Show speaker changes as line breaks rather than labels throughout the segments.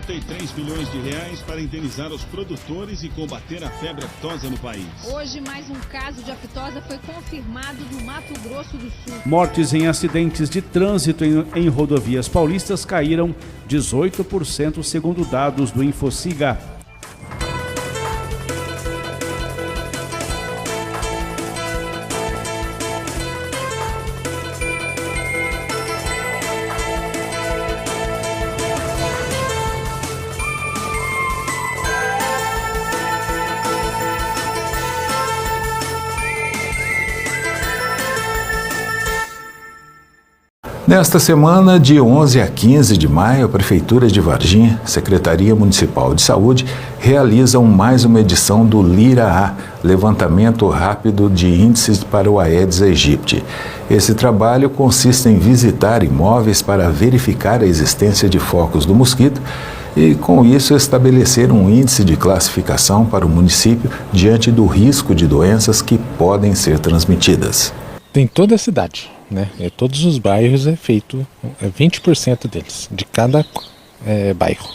53 bilhões de reais para indenizar os produtores e combater a febre aftosa no país.
Hoje, mais um caso de aftosa foi confirmado no Mato Grosso do Sul.
Mortes em acidentes de trânsito em rodovias paulistas caíram 18%, segundo dados do Infociga.
Nesta semana, de 11 a 15 de maio, a Prefeitura de Varginha, Secretaria Municipal de Saúde, realizam mais uma edição do LIRA-A, Levantamento Rápido de Índices para o Aedes aegypti. Esse trabalho consiste em visitar imóveis para verificar a existência de focos do mosquito e, com isso, estabelecer um índice de classificação para o município diante do risco de doenças que podem ser transmitidas.
Tem toda a cidade, né? Todos os bairros é feito 20% deles, de cada bairro.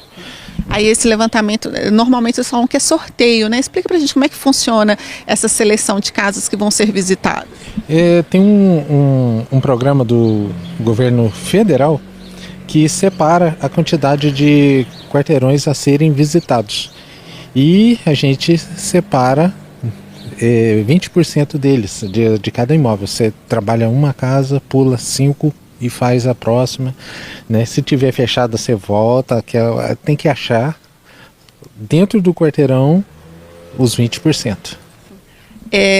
Aí esse levantamento, normalmente eles falam que é sorteio, né? Explica pra gente como é que funciona essa seleção de casas que vão ser visitadas.
Tem um programa do governo federal que separa a quantidade de quarteirões a serem visitados. E a gente separa 20% deles, de cada imóvel. Você trabalha uma casa, pula 5 e faz a próxima, né? Se tiver fechada, você volta, tem que achar dentro do quarteirão os 20%.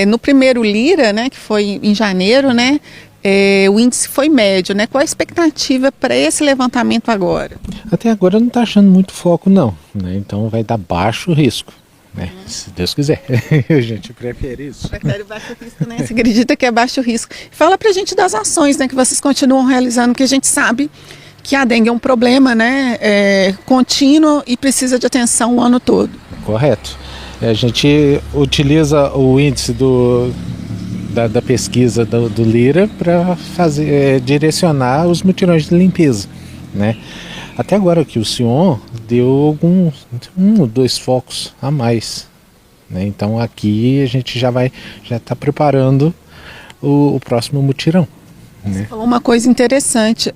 No primeiro LIRA, né, que foi em janeiro, né, o índice foi médio, né? Qual a expectativa para esse levantamento agora? Até agora não está achando muito foco não, né? Então vai dar baixo risco. Se Deus quiser, a gente prefere isso. Prefere baixo risco, né? Você acredita que é baixo risco. Fala pra gente das ações, né, que vocês continuam realizando, porque a gente sabe que a dengue é um problema, né, contínuo e precisa de atenção o ano todo. Correto. A gente utiliza o índice da pesquisa do LIRA para direcionar os mutirões de limpeza, né? Até agora que o Sion deu um ou dois focos a mais, né? Então aqui a gente já está preparando o próximo mutirão. Você falou uma coisa interessante,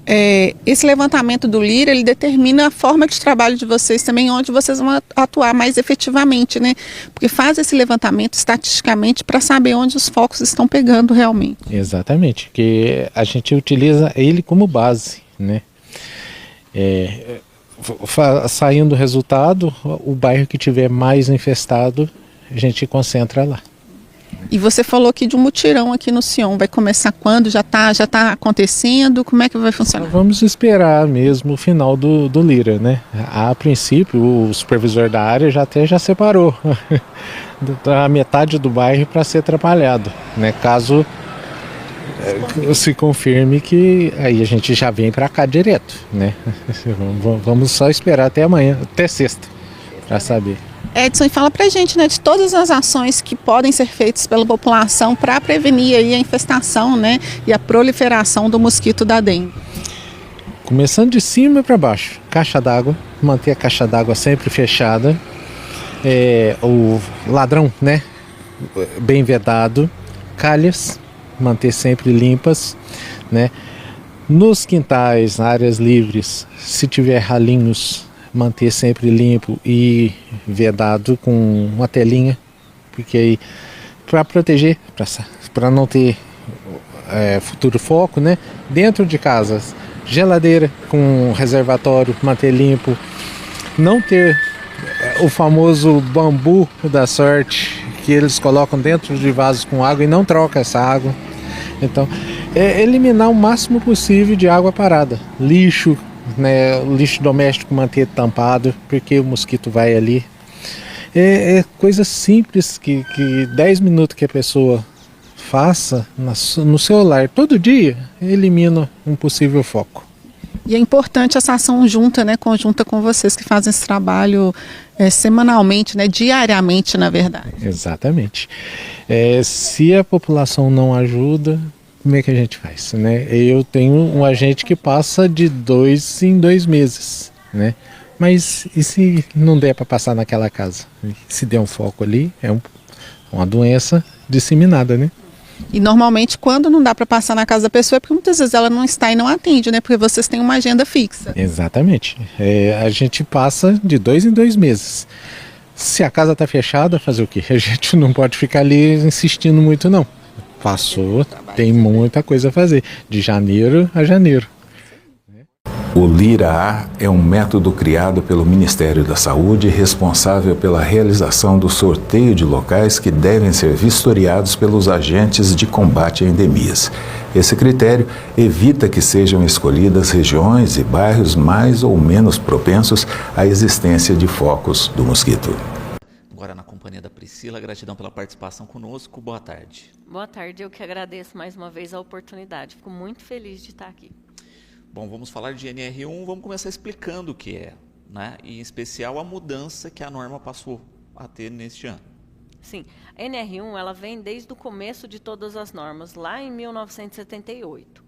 esse levantamento do LIRA, ele determina a forma de trabalho de vocês também, onde vocês vão atuar mais efetivamente, né? Porque faz esse levantamento estatisticamente para saber onde os focos estão pegando realmente. Exatamente, que a gente utiliza ele como base, né? Saindo o resultado, o bairro que tiver mais infestado, a gente concentra lá. E você falou aqui de um mutirão aqui no Sion, vai começar quando? Já tá acontecendo? Como é que vai funcionar? Vamos esperar mesmo o final do LIRA, né? A princípio, o supervisor da área já separou a metade do bairro para ser trabalhado, né? Caso se confirme, que aí a gente já vem para cá direto, né? Vamos só esperar até amanhã, até sexta, para saber. Edson, e fala pra gente, né, de todas as ações que podem ser feitas pela população para prevenir aí a infestação, né, e a proliferação do mosquito da dengue. Começando de cima para baixo, caixa d'água, manter a caixa d'água sempre fechada, o ladrão, né, bem vedado, calhas, manter sempre limpas, né, nos quintais, áreas livres, se tiver ralinhos, manter sempre limpo e vedado com uma telinha, porque aí para proteger, para não ter futuro foco, né? Dentro de casa, geladeira com reservatório, manter limpo, não ter o famoso bambu da sorte que eles colocam dentro de vasos com água e não troca essa água. Então, eliminar o máximo possível de água parada, lixo, né, lixo doméstico manter tampado, porque o mosquito vai ali. Coisa simples que 10 minutos que a pessoa faça no celular todo dia, elimina um possível foco. E é importante essa ação junta, né, conjunta com vocês que fazem esse trabalho semanalmente, né, diariamente, na verdade. Exatamente. Se a população não ajuda, como é que a gente faz, né? Eu tenho um agente que passa de 2 em 2 meses, né?
Mas e se não der para passar naquela casa? Se der um foco ali, é uma doença disseminada, né?
E normalmente quando não dá para passar na casa da pessoa é porque muitas vezes ela não está e não atende, né? Porque vocês têm uma agenda fixa.
Exatamente. A gente passa de 2 em 2 meses. Se a casa está fechada, fazer o quê? A gente não pode ficar ali insistindo muito, não. Passou, tem muita coisa a fazer, de janeiro a janeiro.
O Lira-A é um método criado pelo Ministério da Saúde responsável pela realização do sorteio de locais que devem ser vistoriados pelos agentes de combate a endemias. Esse critério evita que sejam escolhidas regiões e bairros mais ou menos propensos à existência de focos do mosquito.
Agora na companhia da Priscila, gratidão pela participação conosco, boa tarde.
Boa tarde, eu que agradeço mais uma vez a oportunidade, fico muito feliz de estar aqui.
Bom, vamos falar de NR1, vamos começar explicando o que é, né? E em especial a mudança que a norma passou a ter neste ano.
Sim, a NR1 ela vem desde o começo de todas as normas, lá em 1978.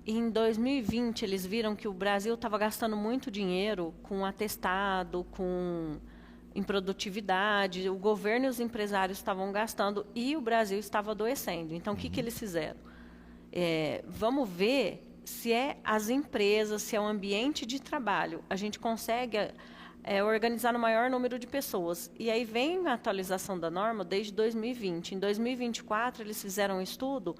E em 2020 eles viram que o Brasil estava gastando muito dinheiro com atestado, com improdutividade, o governo e os empresários estavam gastando e o Brasil estava adoecendo. Então, o que eles fizeram? Vamos ver se é as empresas, se é o ambiente de trabalho, a gente consegue organizar no maior número de pessoas. E aí vem a atualização da norma desde 2020. Em 2024, eles fizeram um estudo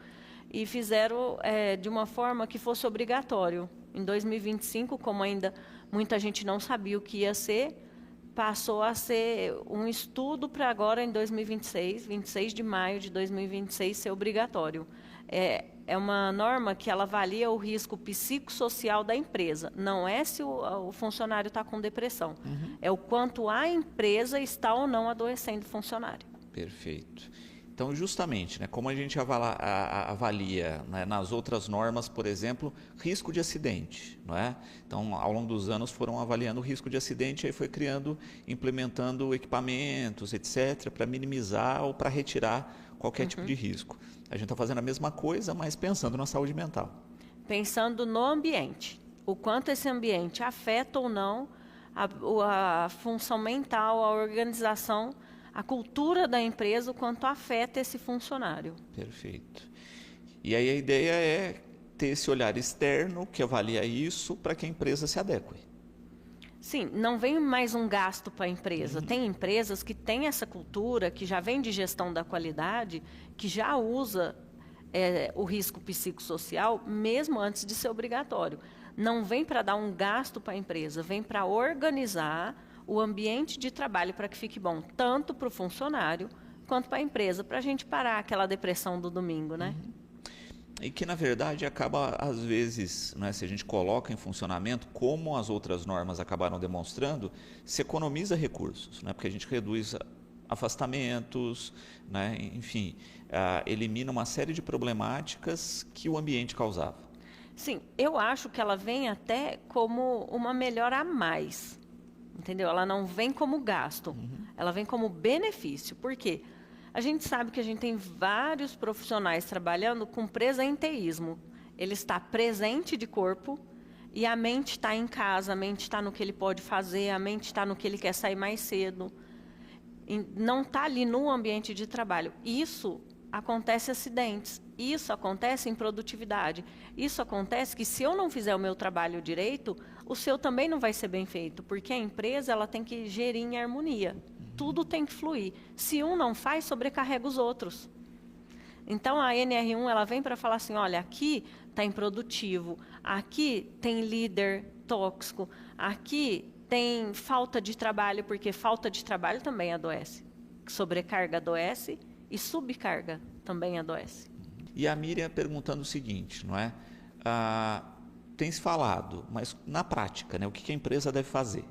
e fizeram de uma forma que fosse obrigatório. Em 2025, como ainda muita gente não sabia o que ia ser, passou a ser um estudo para agora, em 2026, 26 de maio de 2026, ser obrigatório. É uma norma que ela avalia o risco psicossocial da empresa. Não é se o funcionário está com depressão. É o quanto a empresa está ou não adoecendo o funcionário.
Perfeito. Então, justamente, né, como a gente avalia, né, nas outras normas, por exemplo, risco de acidente. Não é? Então, ao longo dos anos, foram avaliando o risco de acidente, aí foi implementando equipamentos, etc., para minimizar ou para retirar qualquer tipo de risco. A gente está fazendo a mesma coisa, mas pensando na saúde mental.
Pensando no ambiente. O quanto esse ambiente afeta ou não a função mental, a organização, a cultura da empresa, o quanto afeta esse funcionário.
Perfeito. E aí a ideia é ter esse olhar externo que avalia isso para que a empresa se adeque.
Sim, não vem mais um gasto para a empresa. Tem empresas que têm essa cultura, que já vem de gestão da qualidade, que já usa o risco psicossocial mesmo antes de ser obrigatório. Não vem para dar um gasto para a empresa, vem para organizar o ambiente de trabalho para que fique bom, tanto para o funcionário quanto para a empresa, para a gente parar aquela depressão do domingo, né?
E que, na verdade, acaba, às vezes, né, se a gente coloca em funcionamento, como as outras normas acabaram demonstrando, se economiza recursos, né, porque a gente reduz afastamentos, né, enfim, elimina uma série de problemáticas que o ambiente causava.
Sim, eu acho que ela vem até como uma melhora a mais, entendeu? Ela não vem como gasto, ela vem como benefício. Por quê? A gente sabe que a gente tem vários profissionais trabalhando com presenteísmo. Ele está presente de corpo e a mente está em casa, a mente está no que ele pode fazer, a mente está no que ele quer sair mais cedo. E não está ali no ambiente de trabalho. Isso acontece acidentes, isso acontece improdutividade. Isso acontece que se eu não fizer o meu trabalho direito, o seu também não vai ser bem feito, porque a empresa ela tem que gerir em harmonia. Tudo tem que fluir. Se um não faz, sobrecarrega os outros. Então, a NR1 ela vem para falar assim, olha, aqui está improdutivo, aqui tem líder tóxico, aqui tem falta de trabalho, porque falta de trabalho também adoece. Sobrecarga adoece e subcarga também adoece.
E a Miriam perguntando o seguinte, não é? Tem se falado, mas na prática, né, o que a empresa deve fazer?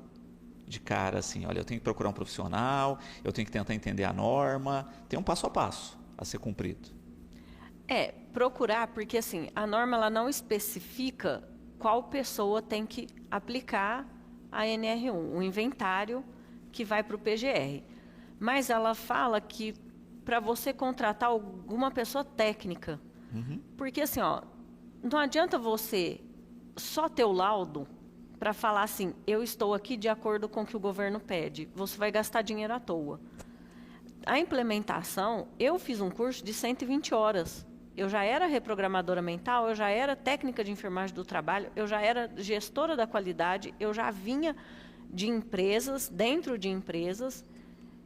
De cara, assim, olha, eu tenho que procurar um profissional, eu tenho que tentar entender a norma, tem um passo a passo a ser cumprido.
Procurar, porque assim, a norma ela não especifica qual pessoa tem que aplicar a NR1, o inventário que vai para o PGR. Mas ela fala que para você contratar alguma pessoa técnica, porque assim, ó, não adianta você só ter o laudo, para falar assim, eu estou aqui de acordo com o que o governo pede, você vai gastar dinheiro à toa. A implementação, eu fiz um curso de 120 horas. Eu já era reprogramadora mental, eu já era técnica de enfermagem do trabalho, eu já era gestora da qualidade, eu já vinha de empresas, dentro de empresas,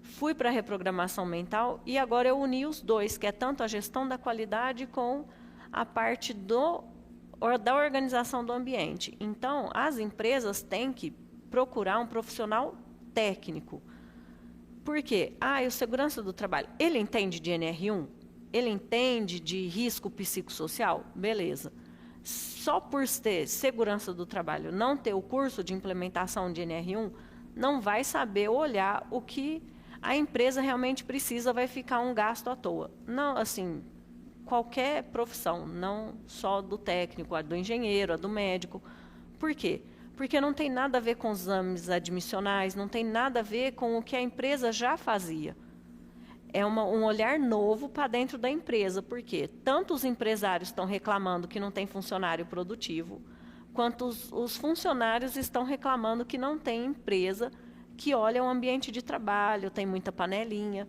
fui para a reprogramação mental e agora eu uni os dois, que é tanto a gestão da qualidade com a parte da organização do ambiente. Então, as empresas têm que procurar um profissional técnico. Por quê? O segurança do trabalho, ele entende de NR1? Ele entende de risco psicossocial? Beleza. Só por ter segurança do trabalho, não ter o curso de implementação de NR1, não vai saber olhar o que a empresa realmente precisa, vai ficar um gasto à toa. Não, assim, qualquer profissão, não só do técnico, a do engenheiro, a do médico. Por quê? Porque não tem nada a ver com os exames admissionais, não tem nada a ver com o que a empresa já fazia. É um olhar novo para dentro da empresa, porque tanto os empresários estão reclamando que não tem funcionário produtivo, quanto os funcionários estão reclamando que não tem empresa que olha o ambiente de trabalho, tem muita panelinha.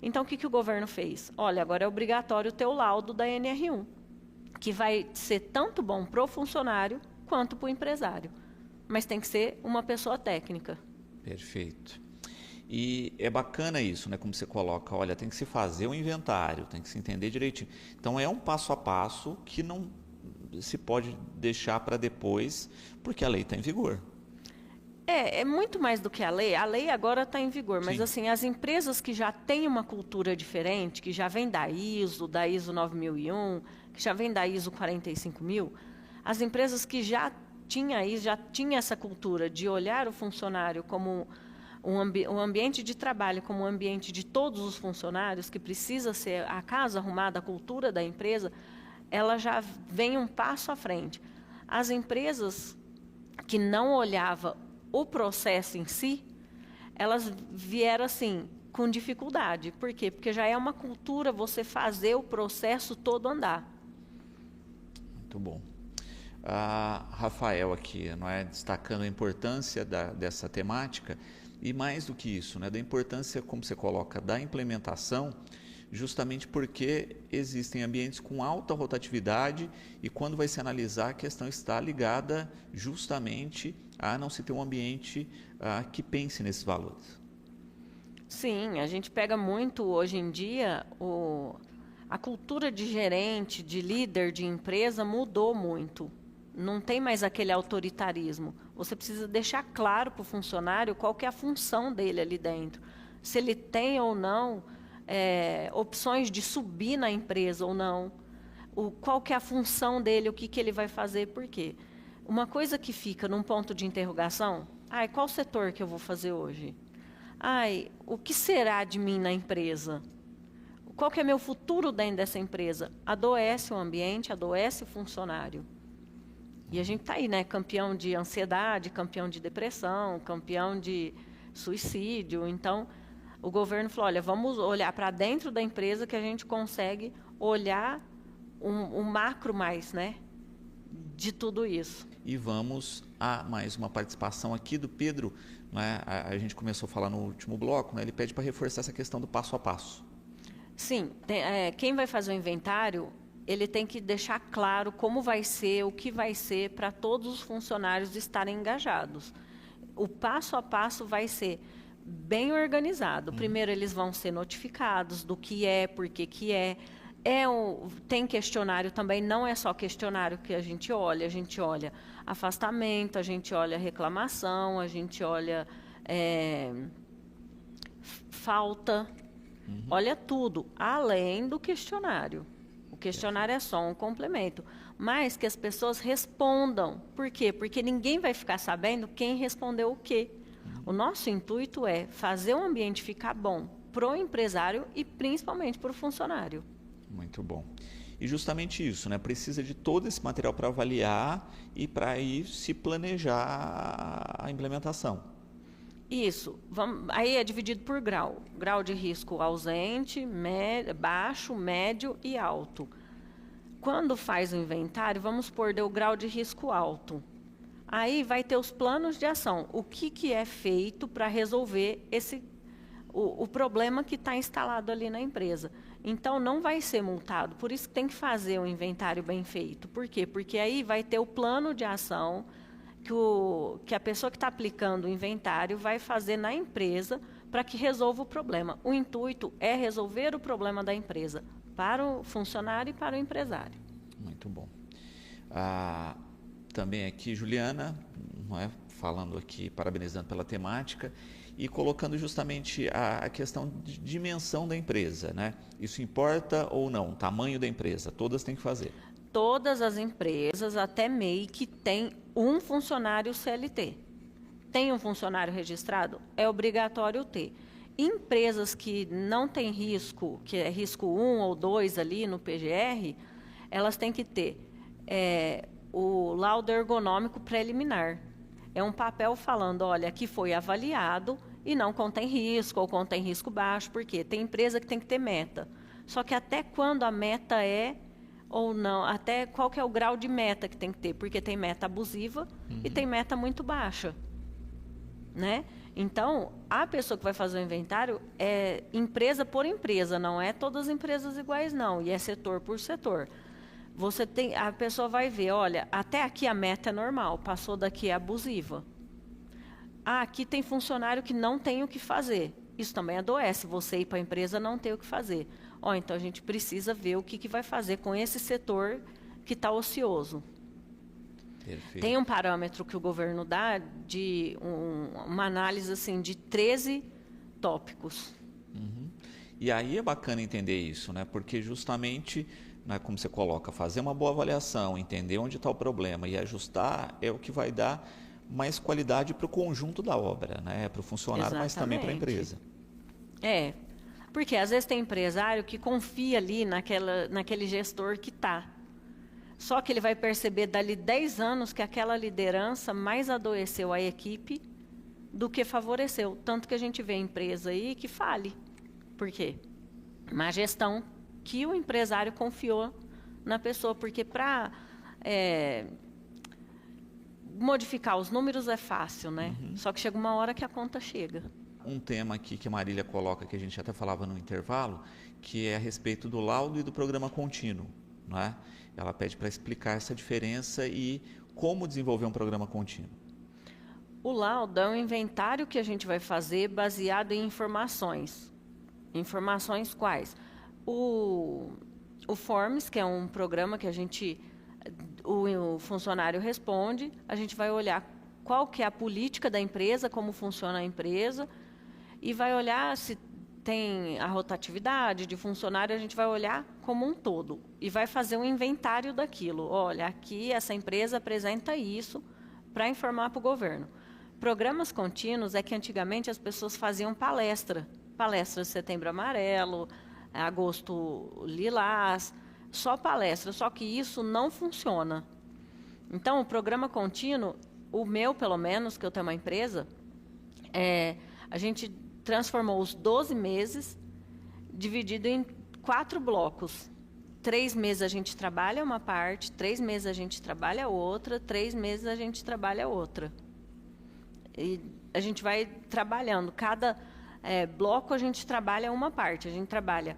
Então, o que o governo fez? Olha, agora é obrigatório ter o laudo da NR1, que vai ser tanto bom para o funcionário quanto para o empresário. Mas tem que ser uma pessoa técnica.
Perfeito. E é bacana isso, né? Como você coloca, olha, tem que se fazer um inventário, tem que se entender direitinho. Então é um passo a passo que não se pode deixar para depois, porque a lei está em vigor.
É muito mais do que a lei agora está em vigor, mas assim, as empresas que já têm uma cultura diferente, que já vem da ISO 9001, que já vem da ISO 45000, as empresas que já tinha essa cultura de olhar o funcionário como um ambiente de trabalho, como um ambiente de todos os funcionários, que precisa ser a casa arrumada, a cultura da empresa, ela já vem um passo à frente. As empresas que não olhavam o processo em si, elas vieram assim, com dificuldade. Por quê? Porque já é uma cultura você fazer o processo todo andar.
Muito bom. Rafael aqui, não é, destacando a importância dessa temática e mais do que isso, né, da importância, como você coloca, da implementação, justamente porque existem ambientes com alta rotatividade e quando vai se analisar a questão está ligada justamente a não se ter um ambiente que pense nesses valores.
Sim, a gente pega muito hoje em dia, a cultura de gerente, de líder de empresa mudou muito. Não tem mais aquele autoritarismo. Você precisa deixar claro para o funcionário qual que é a função dele ali dentro. Se ele tem ou não opções de subir na empresa ou não. Qual que é a função dele, o que ele vai fazer, por quê? Uma coisa que fica num ponto de interrogação, qual setor que eu vou fazer hoje? O que será de mim na empresa? Qual que é meu futuro dentro dessa empresa? Adoece o ambiente, adoece o funcionário. E a gente está aí, né? Campeão de ansiedade, campeão de depressão, campeão de suicídio. Então, o governo falou, olha, vamos olhar para dentro da empresa que a gente consegue olhar um macro mais, né? De tudo isso.
E vamos a mais uma participação aqui do Pedro, né? A gente começou a falar no último bloco, né? Ele pede para reforçar essa questão do passo a passo.
Sim, quem vai fazer o inventário, ele tem que deixar claro como vai ser, o que vai ser para todos os funcionários estarem engajados. O passo a passo vai ser bem organizado. Primeiro eles vão ser notificados do que é, por que é. Tem questionário também, não é só questionário que a gente olha afastamento, a gente olha reclamação, a gente olha falta, olha tudo, além do questionário. O questionário é só um complemento, mas que as pessoas respondam. Por quê? Porque ninguém vai ficar sabendo quem respondeu o quê. O nosso intuito é fazer o ambiente ficar bom para o empresário e principalmente para o funcionário.
Muito bom. E justamente isso, né? Precisa de todo esse material para avaliar e para aí se planejar a implementação.
Isso. Aí é dividido por grau. Grau de risco ausente, baixo, médio e alto. Quando faz o inventário, vamos supor, deu grau de risco alto. Aí vai ter os planos de ação. O que é feito para resolver o problema que está instalado ali na empresa. Então, não vai ser multado. Por isso que tem que fazer o inventário bem feito. Por quê? Porque aí vai ter o plano de ação que a pessoa que está aplicando o inventário vai fazer na empresa para que resolva o problema. O intuito é resolver o problema da empresa para o funcionário e para o empresário.
Muito bom. Também aqui, Juliana, não é? Falando aqui, parabenizando pela temática e colocando justamente a questão de dimensão da empresa, né? Isso importa ou não? Tamanho da empresa, todas têm que fazer.
Todas as empresas, até MEI, que tem um funcionário CLT. Tem um funcionário registrado? É obrigatório ter. Empresas que não têm risco, que é risco 1 ou 2 ali no PGR, elas têm que ter o laudo ergonômico preliminar. É um papel falando, olha, aqui foi avaliado e não contém risco ou contém risco baixo, porque tem empresa que tem que ter meta. Só que até quando a meta é ou não, até qual que é o grau de meta que tem que ter, porque tem meta abusiva e tem meta muito baixa, né? Então, a pessoa que vai fazer o inventário é empresa por empresa, não é todas as empresas iguais não, e é setor por setor. A pessoa vai ver, olha, até aqui a meta é normal, passou daqui é abusiva. Aqui tem funcionário que não tem o que fazer. Isso também adoece, você ir para a empresa não ter o que fazer. Então a gente precisa ver o que vai fazer com esse setor que está ocioso. Perfeito. Tem um parâmetro que o governo dá de uma análise assim, de 13 tópicos.
E aí é bacana entender isso, né? Porque justamente, né, como você coloca, fazer uma boa avaliação, entender onde está o problema e ajustar é o que vai dar mais qualidade para o conjunto da obra, né? Para o funcionário, exatamente, mas também para a empresa.
Porque às vezes tem empresário que confia ali naquele gestor que está. Só que ele vai perceber dali 10 anos que aquela liderança mais adoeceu a equipe do que favoreceu. Tanto que a gente vê empresa aí que fale. Por quê? Má gestão que o empresário confiou na pessoa. Porque para modificar os números é fácil, né? Só que chega uma hora que a conta chega.
Um tema aqui que a Marília coloca, que a gente até falava no intervalo, que é a respeito do laudo e do programa contínuo, não é? Ela pede para explicar essa diferença e como desenvolver um programa contínuo.
O laudo é um inventário que a gente vai fazer baseado em informações. Informações quais? O Forms, que é um programa que o funcionário responde, a gente vai olhar qual que é a política da empresa, como funciona a empresa, e vai olhar se tem a rotatividade de funcionário, a gente vai olhar como um todo e vai fazer um inventário daquilo. Olha, aqui essa empresa apresenta isso para informar para o governo. Programas contínuos é que antigamente as pessoas faziam palestra de Setembro Amarelo, Agosto Lilás, só palestra, só que isso não funciona. Então, o programa contínuo, o meu pelo menos, que eu tenho uma empresa, a gente transformou os 12 meses dividido em 4 blocos. 3 meses a gente trabalha uma parte, 3 meses a gente trabalha outra, 3 meses a gente trabalha outra. E a gente vai trabalhando. Cada bloco a gente trabalha uma parte. A gente trabalha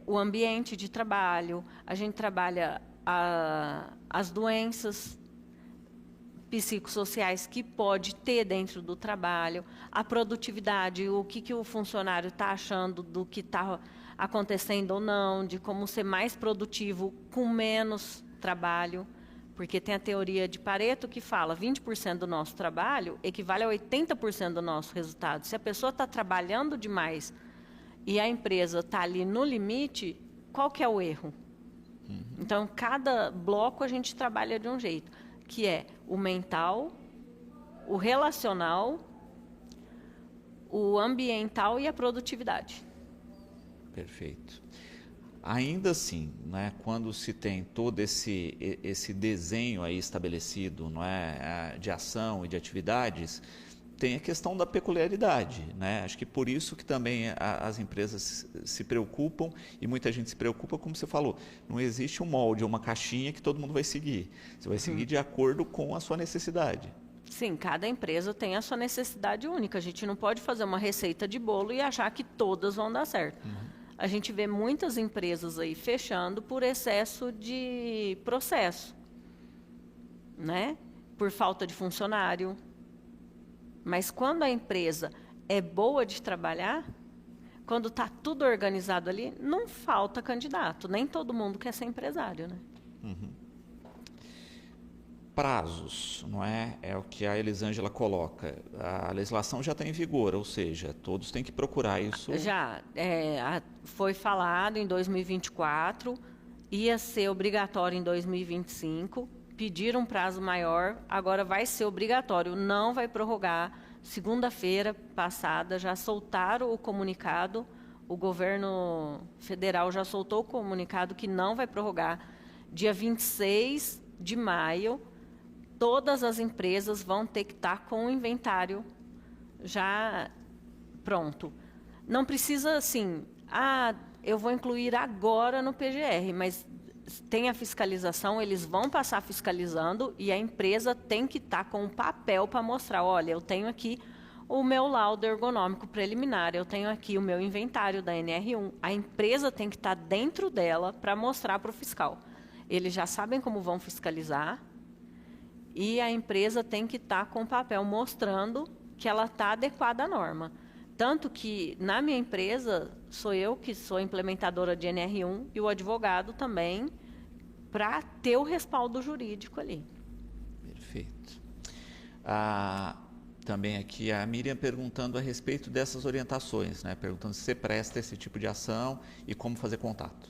o ambiente de trabalho, a gente trabalha as doenças psicossociais que pode ter dentro do trabalho, a produtividade, o que o funcionário está achando do que está acontecendo ou não, de como ser mais produtivo com menos trabalho, porque tem a teoria de Pareto que fala 20% do nosso trabalho equivale a 80% do nosso resultado. Se a pessoa está trabalhando demais e a empresa está ali no limite, qual que é o erro? Então, cada bloco a gente trabalha de um jeito, que é o mental, o relacional, o ambiental e a produtividade.
Perfeito. Ainda assim, né, quando se tem todo esse desenho aí estabelecido, não é, de ação e de atividades, tem a questão da peculiaridade, né? Acho que por isso que também as empresas se preocupam, e muita gente se preocupa, como você falou, não existe um molde ou uma caixinha que todo mundo vai seguir. Você vai seguir de acordo com a sua necessidade.
Sim, cada empresa tem a sua necessidade única. A gente não pode fazer uma receita de bolo e achar que todas vão dar certo. A gente vê muitas empresas aí fechando por excesso de processo, né? Por falta de funcionário. Mas quando a empresa é boa de trabalhar, quando está tudo organizado ali, não falta candidato. Nem todo mundo quer ser empresário, né?
Prazos, não é? É o que a Elisângela coloca. A legislação já está em vigor, ou seja, todos têm que procurar isso.
Já foi falado em 2024, ia ser obrigatório em 2025, pediram um prazo maior, agora vai ser obrigatório, não vai prorrogar. Segunda-feira passada já soltaram o comunicado, o governo federal já soltou o comunicado que não vai prorrogar. Dia 26 de maio, todas as empresas vão ter que estar com o inventário já pronto. Não precisa assim, eu vou incluir agora no PGR, mas tem a fiscalização, eles vão passar fiscalizando e a empresa tem que estar com um papel para mostrar, olha, eu tenho aqui o meu laudo ergonômico preliminar, eu tenho aqui o meu inventário da NR1. A empresa tem que estar dentro dela para mostrar para o fiscal. Eles já sabem como vão fiscalizar, e a empresa tem que estar com o papel mostrando que ela está adequada à norma. Tanto que, na minha empresa, sou eu que sou implementadora de NR1 e o advogado também, para ter o respaldo jurídico ali.
Perfeito. Também aqui a Miriam perguntando a respeito dessas orientações, né? Perguntando se você presta esse tipo de ação e como fazer contato.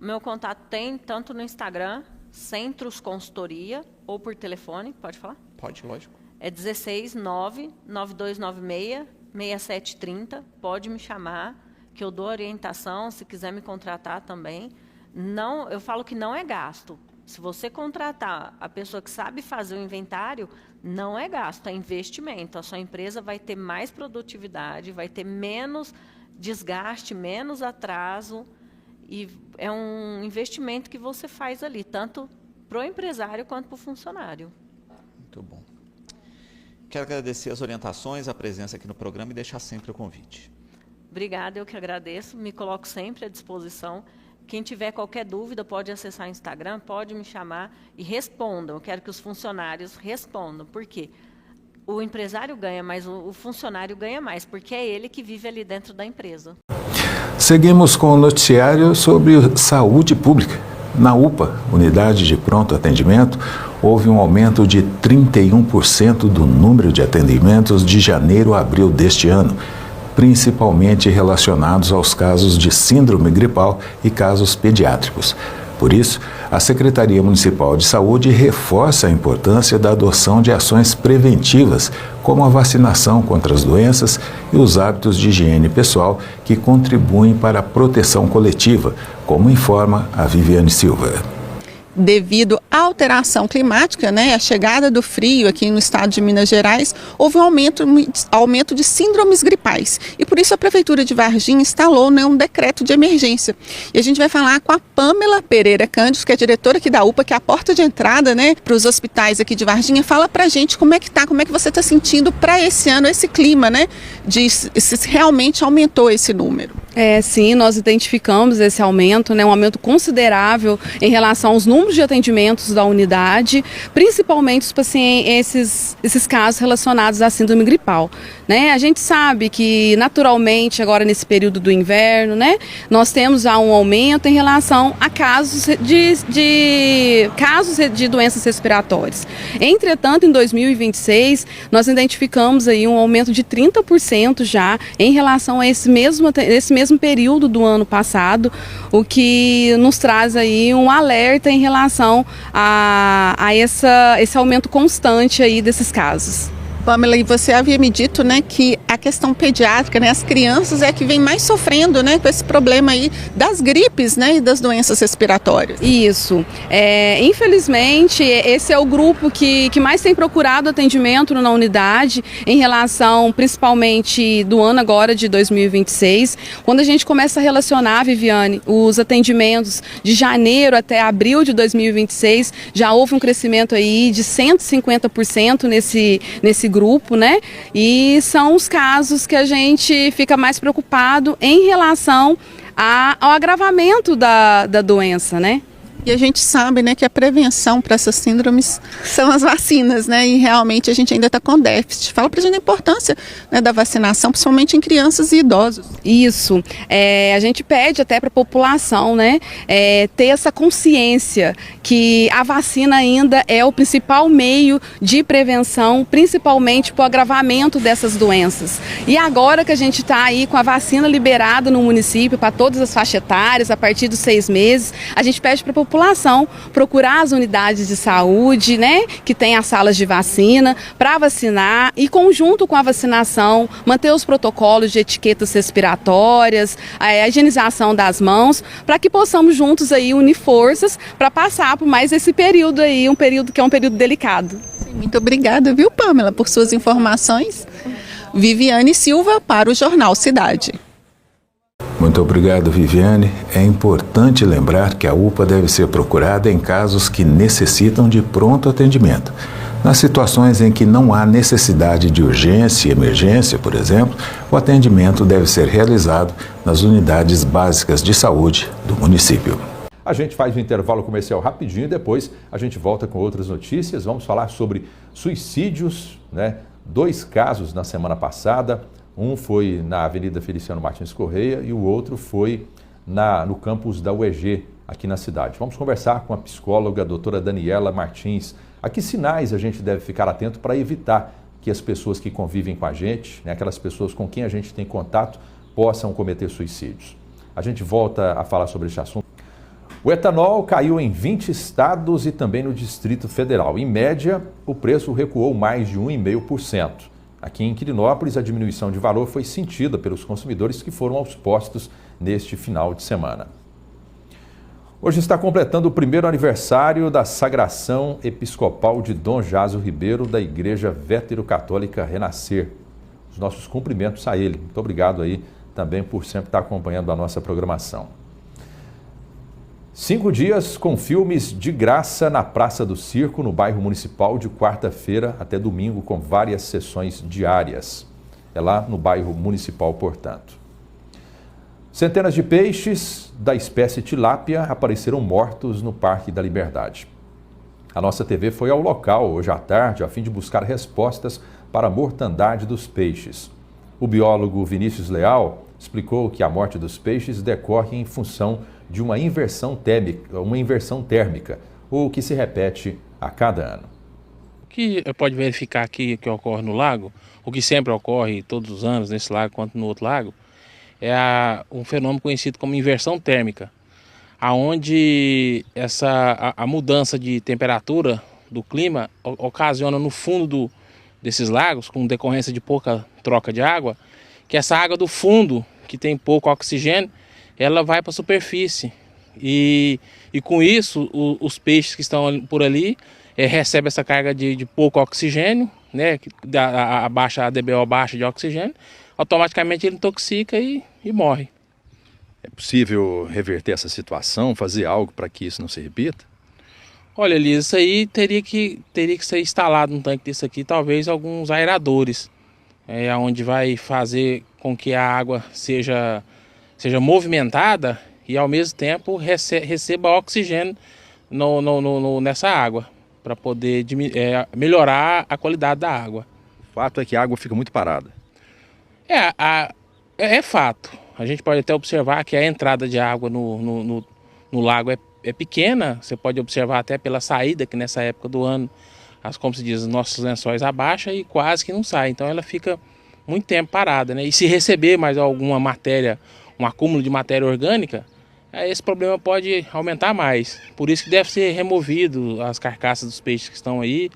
Meu contato tem tanto no Instagram, Centros Consultoria, ou por telefone, pode falar?
Pode, lógico.
É 169-9296-6730, pode me chamar, que eu dou orientação, se quiser me contratar também. Não, eu falo que não é gasto. Se você contratar a pessoa que sabe fazer o inventário, não é gasto, é investimento. A sua empresa vai ter mais produtividade, vai ter menos desgaste, menos atraso, e é um investimento que você faz ali, tanto para o empresário quanto para o funcionário.
Muito bom. Quero agradecer as orientações, a presença aqui no programa e deixar sempre o convite.
Obrigada, eu que agradeço, me coloco sempre à disposição. Quem tiver qualquer dúvida pode acessar o Instagram, pode me chamar e respondam. Eu quero que os funcionários respondam, porque o empresário ganha, mas o funcionário ganha mais, porque é ele que vive ali dentro da empresa.
Seguimos com o noticiário sobre saúde pública. Na UPA, Unidade de Pronto Atendimento, houve um aumento de 31% do número de atendimentos de janeiro a abril deste ano, principalmente relacionados aos casos de síndrome gripal e casos pediátricos. Por isso, a Secretaria Municipal de Saúde reforça a importância da adoção de ações preventivas, como a vacinação contra as doenças e os hábitos de higiene pessoal que contribuem para a proteção coletiva, como informa a Viviane Silva.
Devido à alteração climática, a chegada do frio aqui no estado de Minas Gerais, houve um aumento de síndromes gripais. E por isso a Prefeitura de Varginha instalou um decreto de emergência. E a gente vai falar com a Pamela Pereira Cândido, que é diretora aqui da UPA, que é a porta de entrada para os hospitais aqui de Varginha. Fala pra gente como é que você está sentindo para esse ano, esse clima, se realmente aumentou esse número.
Sim, nós identificamos esse aumento, um aumento considerável em relação aos números de atendimentos da unidade, principalmente os pacientes, esses casos relacionados à síndrome gripal. A gente sabe que naturalmente agora nesse período do inverno, nós temos já um aumento em relação a casos de doenças respiratórias. Entretanto, em 2026, nós identificamos aí um aumento de 30% já em relação a esse mesmo período do ano passado, o que nos traz aí um alerta em relação a esse aumento constante aí desses casos.
Pamela, e você havia me dito, né, que a questão pediátrica, né, as crianças é que vem mais sofrendo, né, com esse problema aí das gripes, né, e das doenças respiratórias.
Isso. Infelizmente, esse é o grupo que mais tem procurado atendimento na unidade, em relação, principalmente, do ano agora de 2026. Quando a gente começa a relacionar, Viviane, os atendimentos de janeiro até abril de 2026, já houve um crescimento aí de 150% nesse grupo, né? E são os casos que a gente fica mais preocupado em relação ao agravamento da doença, né?
E a gente sabe, né, que a prevenção para essas síndromes são as vacinas, né? E realmente a gente ainda está com déficit. Fala para a gente a importância, né, da vacinação, principalmente em crianças e idosos.
Isso. A gente pede até para a população, né, ter essa consciência que a vacina ainda é o principal meio de prevenção, principalmente para o agravamento dessas doenças. E agora que a gente está aí com a vacina liberada no município para todas as faixas etárias, a partir dos 6 meses, a gente pede para a população procurar as unidades de saúde, né, que tem as salas de vacina, para vacinar e, conjunto com a vacinação, manter os protocolos de etiquetas respiratórias, a higienização das mãos, para que possamos juntos aí unir forças para passar por mais esse período aí, um período que é um período delicado.
Muito obrigada, viu, Pamela, por suas informações. Viviane Silva para o Jornal Cidade.
Muito obrigado, Viviane. É importante lembrar que a UPA deve ser procurada em casos que necessitam de pronto atendimento. Nas situações em que não há necessidade de urgência e emergência, por exemplo, o atendimento deve ser realizado nas unidades básicas de saúde do município.
A gente faz um intervalo comercial rapidinho e depois a gente volta com outras notícias. Vamos falar sobre suicídios, né? 2 casos na semana passada. Um foi na Avenida Feliciano Martins Correia e o outro foi no campus da UEG, aqui na cidade. Vamos conversar com a psicóloga, a doutora Daniela Martins. A que sinais a gente deve ficar atento para evitar que as pessoas que convivem com a gente, né, aquelas pessoas com quem a gente tem contato, possam cometer suicídios? A gente volta a falar sobre esse assunto. O etanol caiu em 20 estados e também no Distrito Federal. Em média, o preço recuou mais de 1,5%. Aqui em Quirinópolis, a diminuição de valor foi sentida pelos consumidores que foram aos postos neste final de semana. Hoje está completando o 1º aniversário da sagração episcopal de Dom Jaso Ribeiro da Igreja Vétero-Católica Renascer. Os nossos cumprimentos a ele. Muito obrigado aí também por sempre estar acompanhando a nossa programação. 5 dias com filmes de graça na Praça do Circo, no bairro Municipal, de quarta-feira até domingo, com várias sessões diárias. É lá no bairro Municipal, portanto. Centenas de peixes da espécie tilápia apareceram mortos no Parque da Liberdade. A nossa TV foi ao local hoje à tarde a fim de buscar respostas para a mortandade dos peixes. O biólogo Vinícius Leal explicou que a morte dos peixes decorre em função de uma inversão térmica, o que se repete a cada ano.
O que pode verificar aqui que ocorre no lago, o que sempre ocorre todos os anos nesse lago quanto no outro lago, é um fenômeno conhecido como inversão térmica, aonde a mudança de temperatura do clima ocasiona no fundo desses lagos, com decorrência de pouca troca de água, que essa água do fundo, que tem pouco oxigênio, ela vai para a superfície e com isso os peixes que estão por ali recebem essa carga de pouco oxigênio, né, a DBO baixa de oxigênio, automaticamente ele intoxica e morre.
É possível reverter essa situação, fazer algo para que isso não se repita?
Olha, Elias, isso aí teria que ser instalado um tanque desse aqui, talvez alguns aeradores, onde vai fazer com que a água seja movimentada e ao mesmo tempo receba oxigênio nessa água, para poder melhorar a qualidade da água.
O fato é que a água fica muito parada.
É fato. A gente pode até observar que a entrada de água no lago é pequena. Você pode observar até pela saída, que nessa época do ano, como se diz, nossos lençóis abaixam e quase que não sai. Então ela fica muito tempo parada, né? E se receber mais alguma matéria, um acúmulo de matéria orgânica, esse problema pode aumentar mais. Por isso que deve ser removido as carcaças dos peixes que estão aí,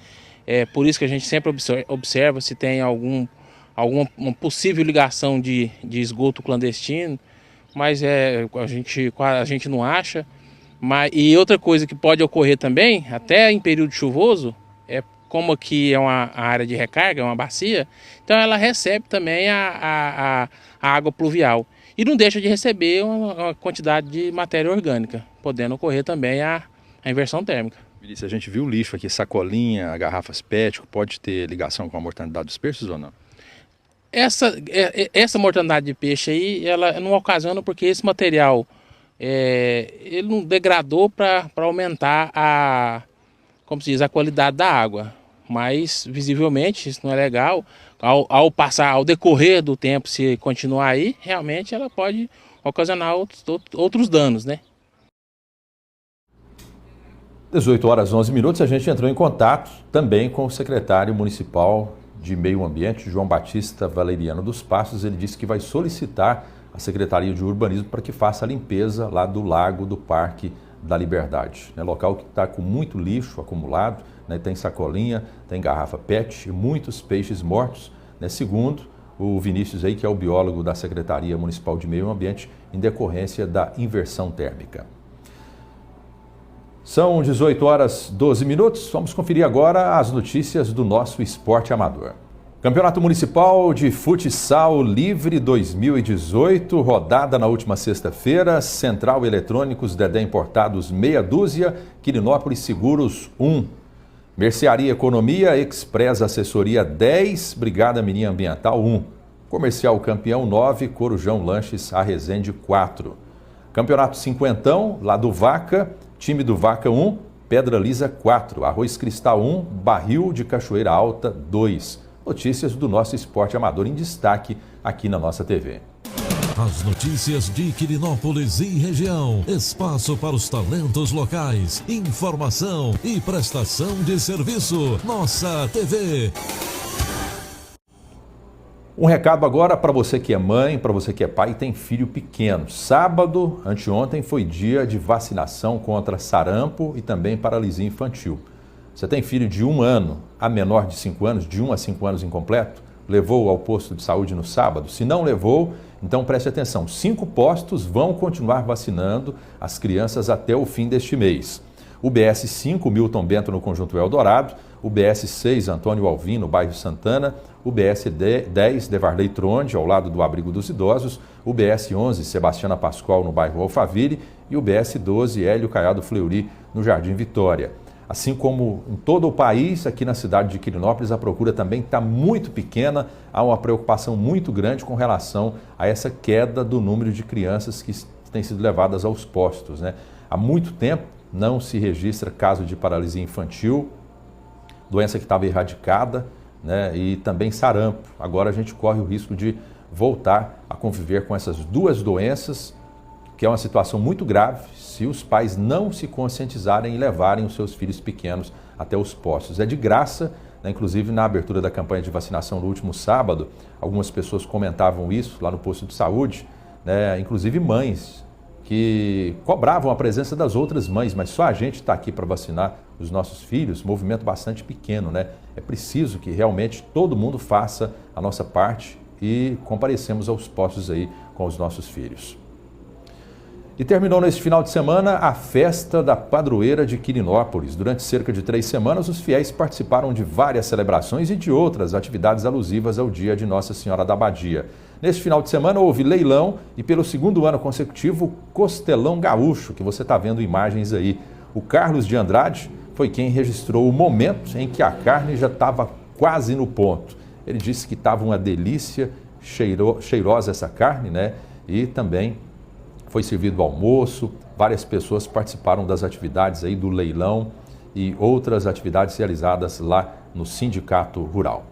Por isso que a gente sempre observa se tem alguma possível ligação de esgoto clandestino, mas a gente não acha. E outra coisa que pode ocorrer também, até em período chuvoso, como aqui é uma área de recarga, é uma bacia, então ela recebe também a água pluvial. E não deixa de receber uma quantidade de matéria orgânica, podendo ocorrer também a inversão térmica.
Vinícius, a gente viu o lixo aqui, sacolinha, garrafas PET, pode ter ligação com a mortandade dos peixes ou não? Essa mortandade de peixe aí, ela não ocasiona porque esse material ele não degradou para aumentar a qualidade da água. Mas, visivelmente, isso não é legal. Ao decorrer do tempo, se continuar aí, realmente ela pode ocasionar outros danos, né? 18h11, a gente entrou em contato também com o secretário municipal de Meio Ambiente, João Batista Valeriano dos Passos. Ele disse que vai solicitar a Secretaria de Urbanismo para que faça a limpeza lá do lago do Parque da Liberdade. Local que está com muito lixo acumulado, tem sacolinha, tem garrafa PET e muitos peixes mortos, segundo o Vinícius aí, que é o biólogo da Secretaria Municipal de Meio Ambiente, em decorrência da inversão térmica. São 18h12. Vamos conferir agora as notícias do nosso esporte amador. Campeonato Municipal de Futsal Livre 2018, rodada na última sexta-feira, Central Eletrônicos Dedé Importados meia dúzia, Quirinópolis Seguros 1. Mercearia Economia, Express Assessoria 10, Brigada Mirim Ambiental 1. Comercial Campeão 9, Corujão Lanches A Resende 4. Campeonato Cinquentão, lá do Vaca, time do Vaca 1, Pedra Lisa 4, Arroz Cristal 1, Barril de Cachoeira Alta 2. Notícias do nosso esporte amador em destaque aqui na nossa TV.
As notícias de Quirinópolis e região. Espaço para os talentos locais. Informação e prestação de serviço. Nossa TV.
Um recado agora para você que é mãe, para você que é pai e tem filho pequeno. Sábado, anteontem, foi dia de vacinação contra sarampo e também paralisia infantil. Você tem filho de 1 ano a menor de 5 anos, de 1 a 5 anos incompleto? Levou ao posto de saúde no sábado? Se não levou, então preste atenção. 5 postos vão continuar vacinando as crianças até o fim deste mês. O BS 5, Milton Bento, no Conjunto Eldorado. O BS 6, Antônio Alvim, no bairro Santana. O BS 10, Devarley Tronde, ao lado do Abrigo dos Idosos. O BS 11, Sebastiana Pascoal, no bairro Alphaville. E o BS 12, Hélio Caiado Fleury, no Jardim Vitória. Assim como em todo o país, aqui na cidade de Quirinópolis, a procura também está muito pequena. Há uma preocupação muito grande com relação a essa queda do número de crianças que têm sido levadas aos postos, Há muito tempo não se registra caso de paralisia infantil, doença que estava erradicada, e também sarampo. Agora a gente corre o risco de voltar a conviver com essas duas doenças, que é uma situação muito grave se os pais não se conscientizarem e levarem os seus filhos pequenos até os postos. É de graça, inclusive na abertura da campanha de vacinação no último sábado, algumas pessoas comentavam isso lá no posto de saúde, inclusive mães que cobravam a presença das outras mães, mas só a gente está aqui para vacinar os nossos filhos, movimento bastante pequeno, É preciso que realmente todo mundo faça a nossa parte e comparecemos aos postos aí com os nossos filhos. E terminou neste final de semana a festa da padroeira de Quirinópolis. Durante cerca de 3 semanas, os fiéis participaram de várias celebrações e de outras atividades alusivas ao dia de Nossa Senhora da Abadia. Neste final de semana houve leilão e pelo 2º ano consecutivo, Costelão Gaúcho, que você está vendo imagens aí. O Carlos de Andrade foi quem registrou o momento em que a carne já estava quase no ponto. Ele disse que estava uma delícia, cheirosa essa carne, E também foi servido o almoço, várias pessoas participaram das atividades aí do leilão e outras atividades realizadas lá no Sindicato Rural.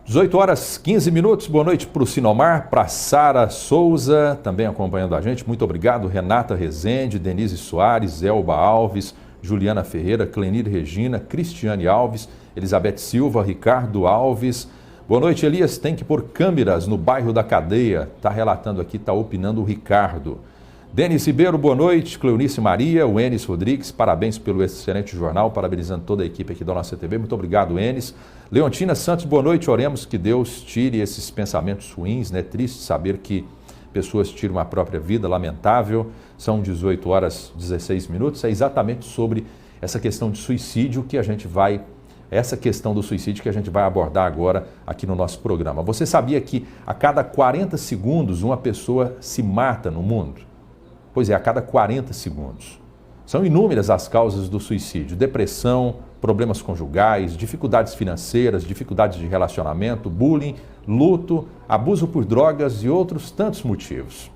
18h15, boa noite para o Sinomar, para Sara Souza, também acompanhando a gente, muito obrigado, Renata Rezende, Denise Soares, Elba Alves, Juliana Ferreira, Clenir Regina, Cristiane Alves, Elizabeth Silva, Ricardo Alves. Boa noite, Elias. Tem que pôr câmeras no bairro da Cadeia. Está relatando aqui, está opinando o Ricardo. Denis Ribeiro, boa noite. Cleonice Maria, o Enes Rodrigues, parabéns pelo excelente jornal, parabenizando toda a equipe aqui da nossa TV. Muito obrigado, Enes. Leontina Santos, boa noite. Oremos que Deus tire esses pensamentos ruins, né? Triste saber que pessoas tiram a própria vida, lamentável. São 18 horas 16 minutos. É exatamente sobre essa questão de suicídio que a gente vai... Essa questão do suicídio que a gente vai abordar agora aqui no nosso programa. Você sabia que a cada 40 segundos uma pessoa se mata no mundo? Pois é, a cada 40 segundos. São inúmeras as causas do suicídio: depressão, problemas conjugais, dificuldades financeiras, dificuldades de relacionamento, bullying, luto, abuso por drogas e outros tantos motivos.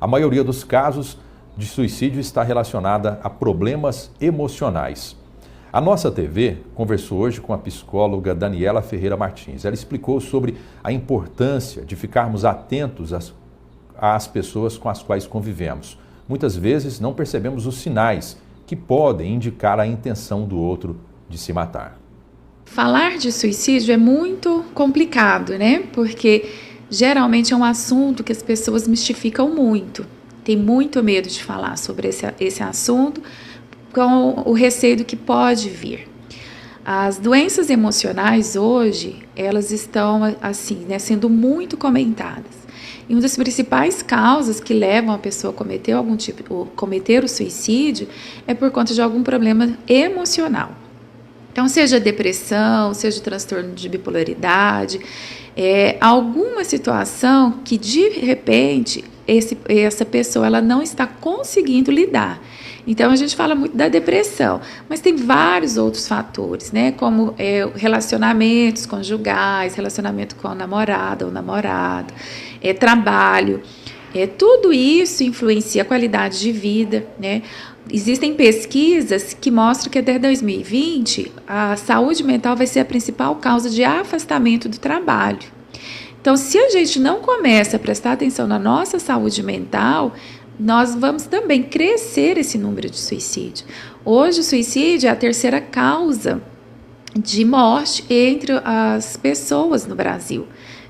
A maioria dos casos de suicídio está relacionada a problemas emocionais. A nossa TV conversou hoje com a psicóloga Daniela Ferreira Martins. Ela explicou sobre a importância de ficarmos atentos às pessoas com as quais convivemos. Muitas vezes não percebemos os sinais que podem indicar a intenção do outro de se matar.
Falar de suicídio é muito complicado, né? Porque geralmente é um assunto que as pessoas mistificam muito. Tem muito medo de falar sobre esse assunto, com o receio do que pode vir. As doenças emocionais hoje, elas estão assim, né, sendo muito comentadas. E uma das principais causas que levam a pessoa a cometer o suicídio é por conta de algum problema emocional. Então, seja depressão, seja transtorno de bipolaridade, alguma situação que de repente essa pessoa ela não está conseguindo lidar. Então, a gente fala muito da depressão, mas tem vários outros fatores, né? Como relacionamentos conjugais, relacionamento com a namorada ou namorado, trabalho. Tudo isso influencia a qualidade de vida, né? Existem pesquisas que mostram que até 2020 a saúde mental vai ser a principal causa de afastamento do trabalho. Então, se a gente não começa a prestar atenção na nossa saúde mental, nós vamos também crescer esse número de suicídio. Hoje, o suicídio é a terceira causa de morte entre as pessoas no Brasil.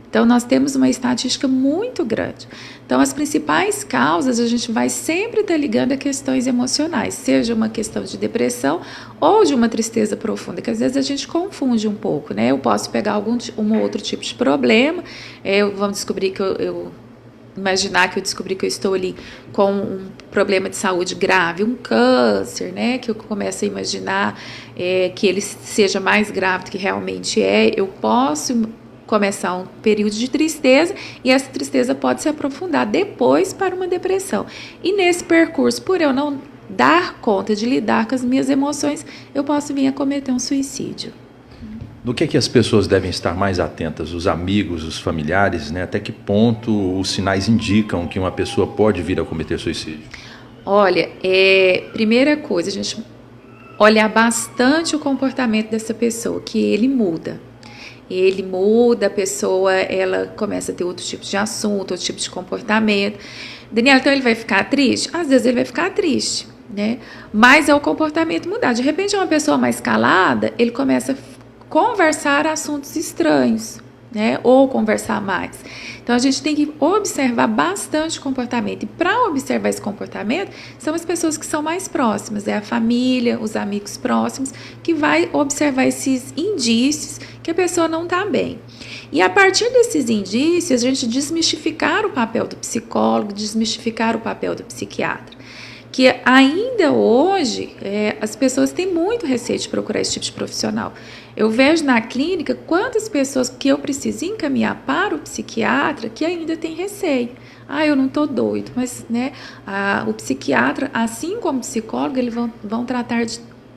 Então, nós temos uma estatística muito grande. Então, as principais causas a gente vai sempre estar ligando a questões emocionais, seja uma questão de depressão ou de uma tristeza profunda, que às vezes a gente confunde um pouco, né? Eu posso pegar um outro tipo de problema, vamos descobrir que imaginar que eu descobri que eu estou ali com um problema de saúde grave, um câncer, né? Que eu começo a imaginar que ele seja mais grave do que realmente é. Eu posso começar um período de tristeza e essa tristeza pode se aprofundar depois para uma depressão. E nesse percurso, por eu não dar conta de lidar com as minhas emoções, eu posso vir a cometer um suicídio.
No que as pessoas devem estar mais atentas? Os amigos, os familiares, né? Até que ponto os sinais indicam que uma pessoa pode vir a cometer suicídio?
Olha, primeira coisa, a gente olhar bastante o comportamento dessa pessoa, que ele muda. Ele muda, a pessoa ela começa a ter outros tipos de assunto, outro tipo de comportamento. Daniela, então ele vai ficar triste? Às vezes ele vai ficar triste, né? Mas é o comportamento mudar. De repente é uma pessoa mais calada, ele começa a conversar assuntos estranhos, né? Ou conversar mais. Então a gente tem que observar bastante o comportamento. E para observar esse comportamento, são as pessoas que são mais próximas, a família, os amigos próximos, que vai observar esses indícios que a pessoa não está bem. E a partir desses indícios, a gente desmistificar o papel do psicólogo, desmistificar o papel do psiquiatra. Que ainda hoje, as pessoas têm muito receio de procurar esse tipo de profissional. Eu vejo na clínica quantas pessoas que eu preciso encaminhar para o psiquiatra que ainda tem receio. Eu não estou doido, mas né, o psiquiatra, assim como o psicólogo, eles vão tratar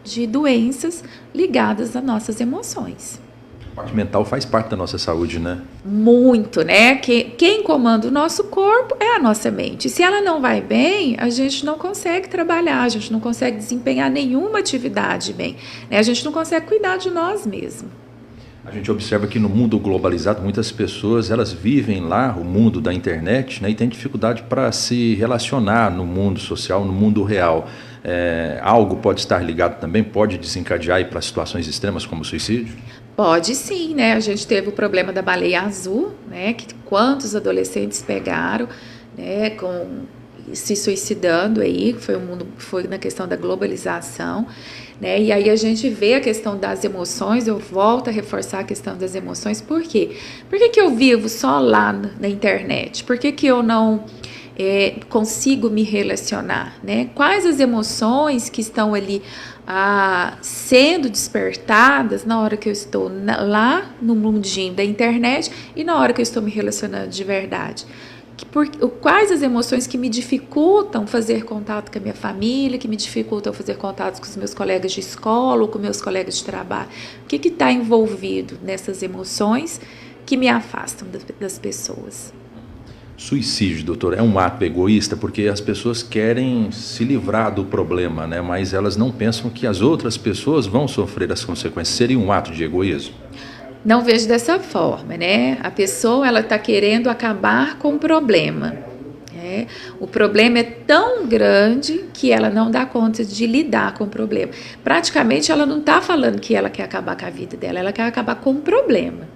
de doenças ligadas às nossas emoções.
A parte mental faz parte da nossa saúde, né?
Muito, né? Quem comanda o nosso corpo é a nossa mente. Se ela não vai bem, a gente não consegue trabalhar, a gente não consegue desempenhar nenhuma atividade bem, né? A gente não consegue cuidar de nós mesmos.
A gente observa que no mundo globalizado, muitas pessoas elas vivem lá, o mundo da internet, né, e tem dificuldade para se relacionar no mundo social, no mundo real. Algo pode estar ligado também, pode desencadear para situações extremas como o suicídio?
Pode sim, né? A gente teve o problema da baleia azul, né? Que quantos adolescentes pegaram, né? se suicidando aí, foi na questão da globalização, né? E aí a gente vê a questão das emoções, eu volto a reforçar a questão das emoções. Por quê? Por que eu vivo só lá na internet? Por que eu não consigo me relacionar, né? Quais as emoções que estão ali sendo despertadas na hora que eu estou lá no mundinho da internet e na hora que eu estou me relacionando de verdade? Quais as emoções que me dificultam fazer contato com a minha família, que me dificultam fazer contato com os meus colegas de escola ou com meus colegas de trabalho? O que está envolvido nessas emoções que me afastam das pessoas?
Suicídio, doutor, é um ato egoísta porque as pessoas querem se livrar do problema, né? Mas elas não pensam que as outras pessoas vão sofrer as consequências. Seria um ato de egoísmo?
Não vejo dessa forma, né? A pessoa, ela está querendo acabar com o problema. Né? O problema é tão grande que ela não dá conta de lidar com o problema. Praticamente, ela não está falando que ela quer acabar com a vida dela, ela quer acabar com o problema.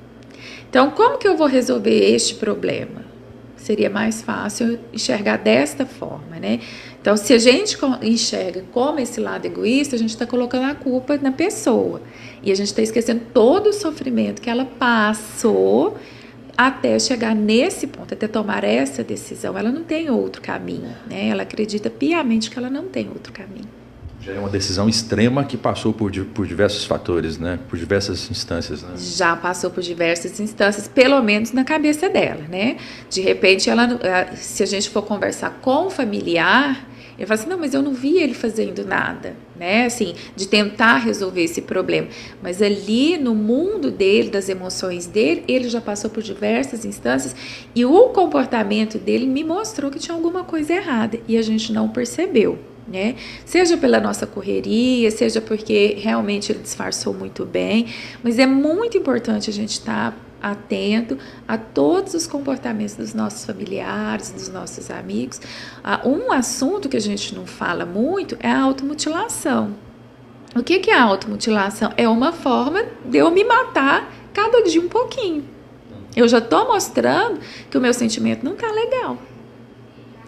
Então, como que eu vou resolver este problema? Seria mais fácil enxergar desta forma, né? Então, se a gente enxerga como esse lado egoísta, a gente está colocando a culpa na pessoa. E a gente está esquecendo todo o sofrimento que ela passou até chegar nesse ponto, até tomar essa decisão. Ela não tem outro caminho, né? Ela acredita piamente que ela não tem outro caminho.
Já é uma decisão extrema que passou por diversos fatores, né? Por diversas instâncias, né?
Já passou por diversas instâncias, pelo menos na cabeça dela, né? De repente, se a gente for conversar com o familiar, ele fala assim, não, mas eu não vi ele fazendo nada, né? Assim, de tentar resolver esse problema. Mas ali no mundo dele, das emoções dele, ele já passou por diversas instâncias e o comportamento dele me mostrou que tinha alguma coisa errada e a gente não percebeu. Né? Seja pela nossa correria, seja porque realmente ele disfarçou muito bem, mas é muito importante a gente estar atento a todos os comportamentos dos nossos familiares, dos nossos amigos. Um assunto que a gente não fala muito é a automutilação. O que é a automutilação? É uma forma de eu me matar cada dia um pouquinho. Eu já estou mostrando que o meu sentimento não está legal.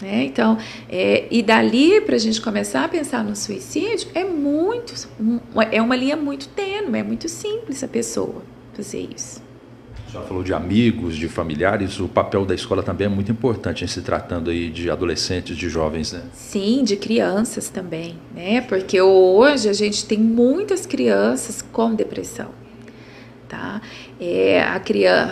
Então, e dali para a gente começar a pensar no suicídio é uma linha muito tênue, é muito simples a pessoa fazer isso.
Já falou de amigos, de familiares, o papel da escola também é muito importante em se tratando aí de adolescentes, de jovens, né?
Sim, de crianças também, né? Porque hoje a gente tem muitas crianças com depressão. Tá?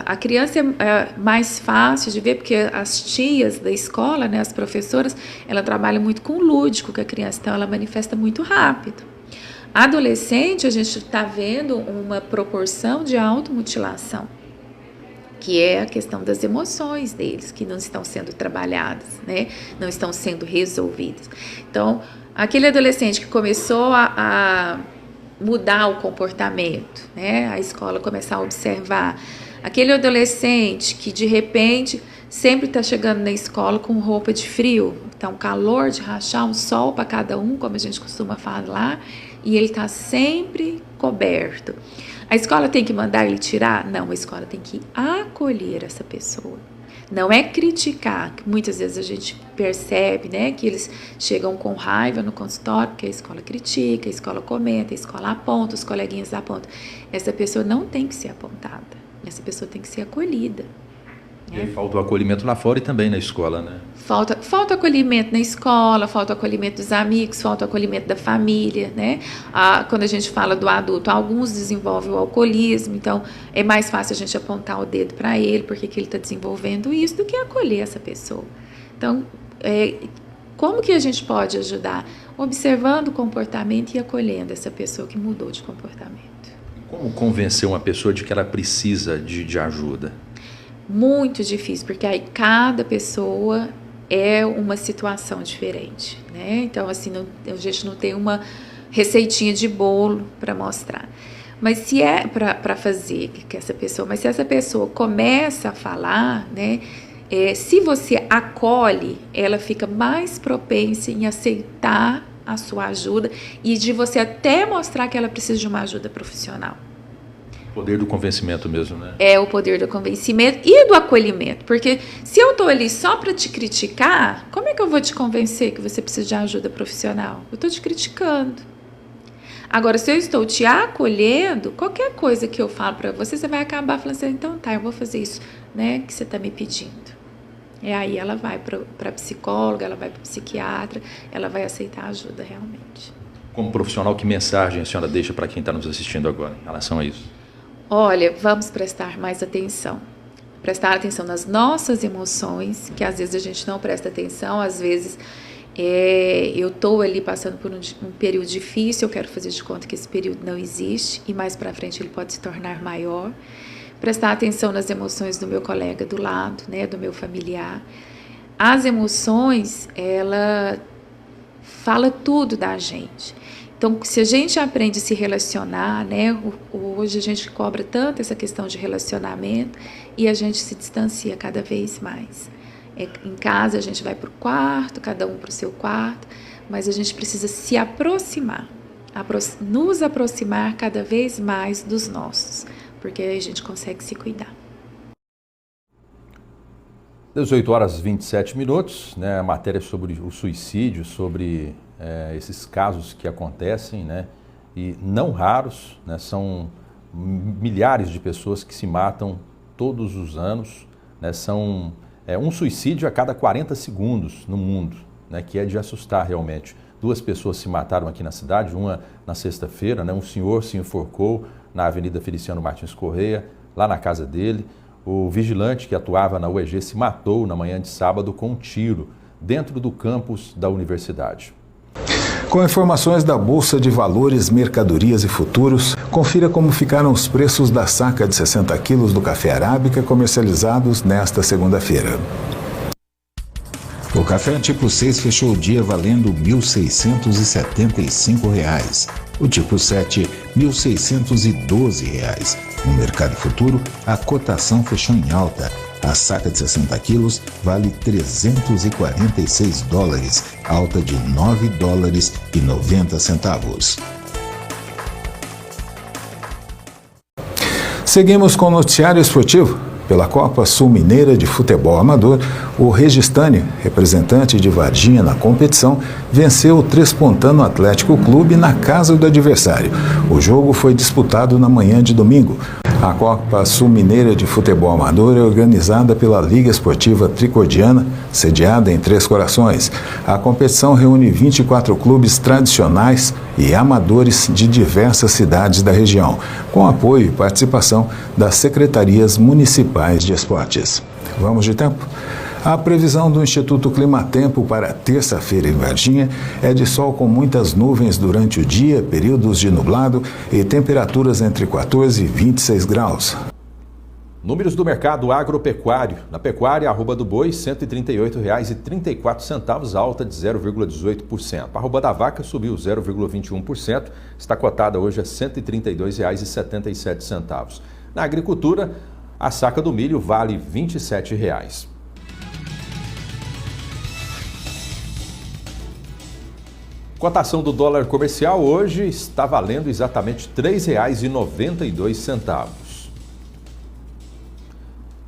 A criança é mais fácil de ver porque as tias da escola, né, as professoras, ela trabalha muito com o lúdico com a criança, então ela manifesta muito rápido. Adolescente, a gente está vendo uma proporção de automutilação, que é a questão das emoções deles, que não estão sendo trabalhadas, né, não estão sendo resolvidas. Então, aquele adolescente que começou a mudar o comportamento, né? A escola começar a observar. Aquele adolescente que, de repente, sempre está chegando na escola com roupa de frio, então calor de rachar, um sol para cada um, como a gente costuma falar, e ele está sempre coberto. A escola tem que mandar ele tirar? Não, a escola tem que acolher essa pessoa. Não é criticar, que muitas vezes a gente percebe, né, que eles chegam com raiva no consultório, porque a escola critica, a escola comenta, a escola aponta, os coleguinhas apontam. Essa pessoa não tem que ser apontada, essa pessoa tem que ser acolhida.
E aí falta o acolhimento lá fora e também na escola, né?
Falta acolhimento na escola, falta acolhimento dos amigos, falta acolhimento da família, né? Quando a gente fala do adulto, alguns desenvolvem o alcoolismo, então é mais fácil a gente apontar o dedo para ele, porque que ele está desenvolvendo isso, do que acolher essa pessoa. Então, como que a gente pode ajudar? Observando o comportamento e acolhendo essa pessoa que mudou de comportamento.
Como convencer uma pessoa de que ela precisa de ajuda?
Muito difícil, porque aí cada pessoa é uma situação diferente, né? Então, assim, a gente não tem uma receitinha de bolo para mostrar. Mas se é para fazer que essa pessoa, mas se essa pessoa começa a falar, né? Se você acolhe, ela fica mais propensa em aceitar a sua ajuda e de você até mostrar que ela precisa de uma ajuda profissional.
Poder do convencimento mesmo, né?
É o poder do convencimento e do acolhimento. Porque se eu estou ali só para te criticar, como é que eu vou te convencer que você precisa de ajuda profissional? Eu estou te criticando. Agora, se eu estou te acolhendo, qualquer coisa que eu falo para você, você vai acabar falando assim, então tá, eu vou fazer isso, né, que você está me pedindo. E aí ela vai para a psicóloga, ela vai para o psiquiatra, ela vai aceitar ajuda realmente.
Como profissional, que mensagem a senhora deixa para quem está nos assistindo agora em relação a isso?
Olha, vamos prestar mais atenção. Prestar atenção nas nossas emoções, que às vezes a gente não presta atenção, às vezes eu estou ali passando por um período difícil, eu quero fazer de conta que esse período não existe e mais para frente ele pode se tornar maior. Prestar atenção nas emoções do meu colega do lado, né, do meu familiar. As emoções, ela fala tudo da gente. Então, se a gente aprende a se relacionar, né, hoje a gente cobra tanto essa questão de relacionamento e a gente se distancia cada vez mais. Em casa a gente vai para o quarto, cada um para o seu quarto, mas a gente precisa se aproximar, nos aproximar cada vez mais dos nossos, porque aí a gente consegue se cuidar.
18 horas e 27 minutos, né, a matéria sobre o suicídio, sobre esses casos que acontecem, né, e não raros, né, são milhares de pessoas que se matam todos os anos, né, são um suicídio a cada 40 segundos no mundo, né, que é de assustar realmente. 2 pessoas se mataram aqui na cidade, uma na sexta-feira, né, um senhor se enforcou na Avenida Feliciano Martins Correia, lá na casa dele. O vigilante que atuava na UEG se matou na manhã de sábado com um tiro dentro do campus da universidade.
Com informações da Bolsa de Valores, Mercadorias e Futuros, confira como ficaram os preços da saca de 60 quilos do café arábica comercializados nesta segunda-feira. O café tipo 6 fechou o dia valendo R$ 1.675. O tipo 7, R$ 1.612. No mercado futuro, a cotação fechou em alta. A saca de 60 quilos vale $346, alta de $9,90. Seguimos com o noticiário esportivo. Pela Copa Sul Mineira de Futebol Amador, o Registânio, representante de Varginha na competição, venceu o Trespontano Atlético Clube na casa do adversário. O jogo foi disputado na manhã de domingo. A Copa Sul Mineira de Futebol Amador é organizada pela Liga Esportiva Tricordiana, sediada em Três Corações. A competição reúne 24 clubes tradicionais e amadores de diversas cidades da região, com apoio e participação das secretarias municipais de esportes. Vamos de tempo? A previsão do Instituto Climatempo para terça-feira em Varginha é de sol com muitas nuvens durante o dia, períodos de nublado e temperaturas entre 14 e 26 graus.
Números do mercado agropecuário. Na pecuária, a arroba do boi, R$ 138,34, alta de 0,18%. A arroba da vaca subiu 0,21%, está cotada hoje a R$ 132,77. Na agricultura, a saca do milho vale R$ 27. Cotação do dólar comercial hoje está valendo exatamente R$ 3,92.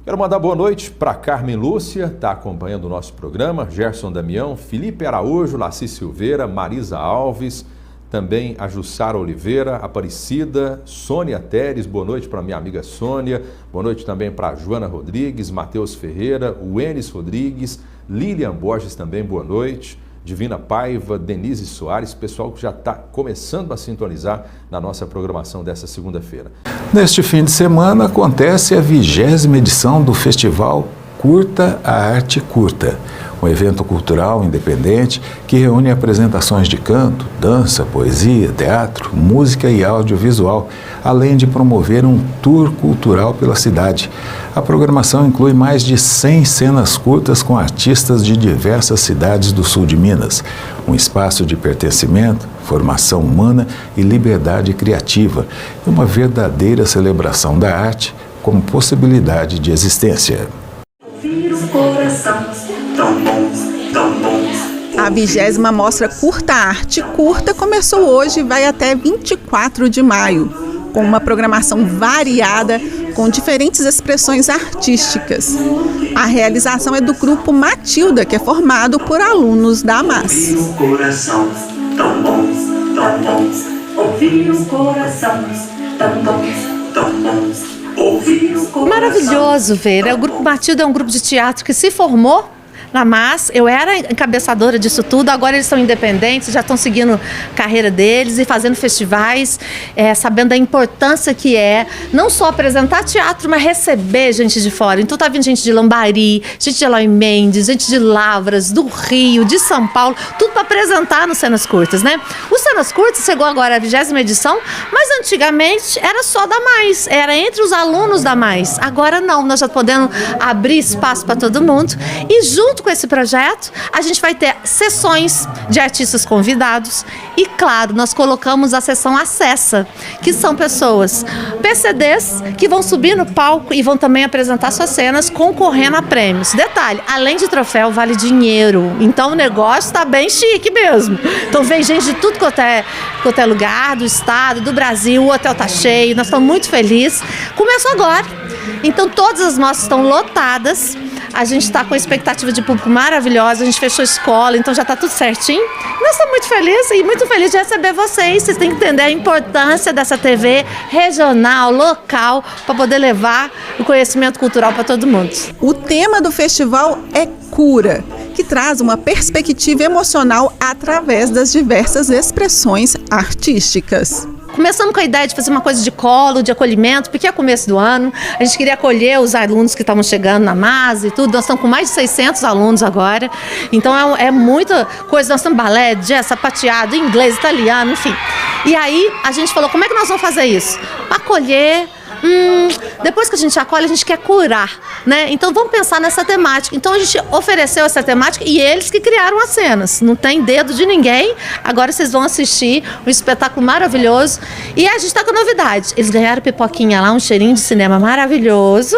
Quero mandar boa noite para Carmen Lúcia, está acompanhando o nosso programa, Gerson Damião, Felipe Araújo, Laci Silveira, Marisa Alves, também a Jussara Oliveira, Aparecida, Sônia Teres, boa noite para minha amiga Sônia, boa noite também para Joana Rodrigues, Matheus Ferreira, Wenis Rodrigues, Lilian Borges também, boa noite. Divina Paiva, Denise Soares, pessoal que já está começando a sintonizar na nossa programação dessa segunda-feira.
Neste fim de semana acontece a 20ª edição do Festival Curta a Arte Curta, um evento cultural independente que reúne apresentações de canto, dança, poesia, teatro, música e audiovisual, além de promover um tour cultural pela cidade. A programação inclui mais de 100 cenas curtas com artistas de diversas cidades do sul de Minas, um espaço de pertencimento, formação humana e liberdade criativa, e uma verdadeira celebração da arte como possibilidade de existência.
A 20ª Mostra Curta Arte Curta começou hoje e vai até 24 de maio. com uma programação variada, com diferentes expressões artísticas. A realização é do grupo Matilda, que é formado por alunos da AMAS.
Coração tão bom, tão bom. Ouvir o coração tão bom, tão bom. Ouvir o coração.
Maravilhoso ver. O grupo Matilda é um grupo de teatro que se formou na AMAS. Eu era encabeçadora disso tudo, agora eles são independentes, já estão seguindo a carreira deles e fazendo festivais, sabendo da importância que é não só apresentar teatro, mas receber gente de fora. Então tá vindo gente de Lambari, gente de Eloy Mendes, gente de Lavras, do Rio, de São Paulo, tudo para apresentar no Cenas Curtas, né? O Cenas Curtas chegou agora à 20ª edição, mas antigamente era só da Mais, era entre os alunos da Mais. Agora não, nós já podemos abrir espaço para todo mundo e junto com esse projeto, a gente vai ter sessões de artistas convidados e, claro, nós colocamos a sessão Acessa, que são pessoas, PCDs, que vão subir no palco e vão também apresentar suas cenas concorrendo a prêmios. Detalhe, além de troféu, vale dinheiro. Então o negócio está bem chique mesmo. Então vem gente de tudo quanto é lugar, do estado, do Brasil, o hotel tá cheio, nós estamos muito felizes. Começou agora. Então todas as mostras estão lotadas. A gente está com expectativa de público maravilhosa, a gente fechou a escola, então já está tudo certinho. Nós estamos muito felizes e muito felizes de receber vocês. Vocês têm que entender a importância dessa TV regional, local, para poder levar o conhecimento cultural para todo mundo.
O tema do festival é cura, que traz uma perspectiva emocional através das diversas expressões artísticas.
Começamos com a ideia de fazer uma coisa de colo, de acolhimento, porque é começo do ano, a gente queria acolher os alunos que estavam chegando na MAS e tudo. Nós estamos com mais de 600 alunos agora, então é muita coisa. Nós temos balé, jazz, sapateado, inglês, italiano, enfim. E aí a gente falou, como é que nós vamos fazer isso? Acolher. Depois que a gente acolhe, a gente quer curar, né? Então vamos pensar nessa temática. Então a gente ofereceu essa temática e eles que criaram as cenas. Não tem dedo de ninguém. Agora vocês vão assistir um espetáculo maravilhoso. E a gente está com novidade. Eles ganharam pipoquinha lá, um cheirinho de cinema maravilhoso.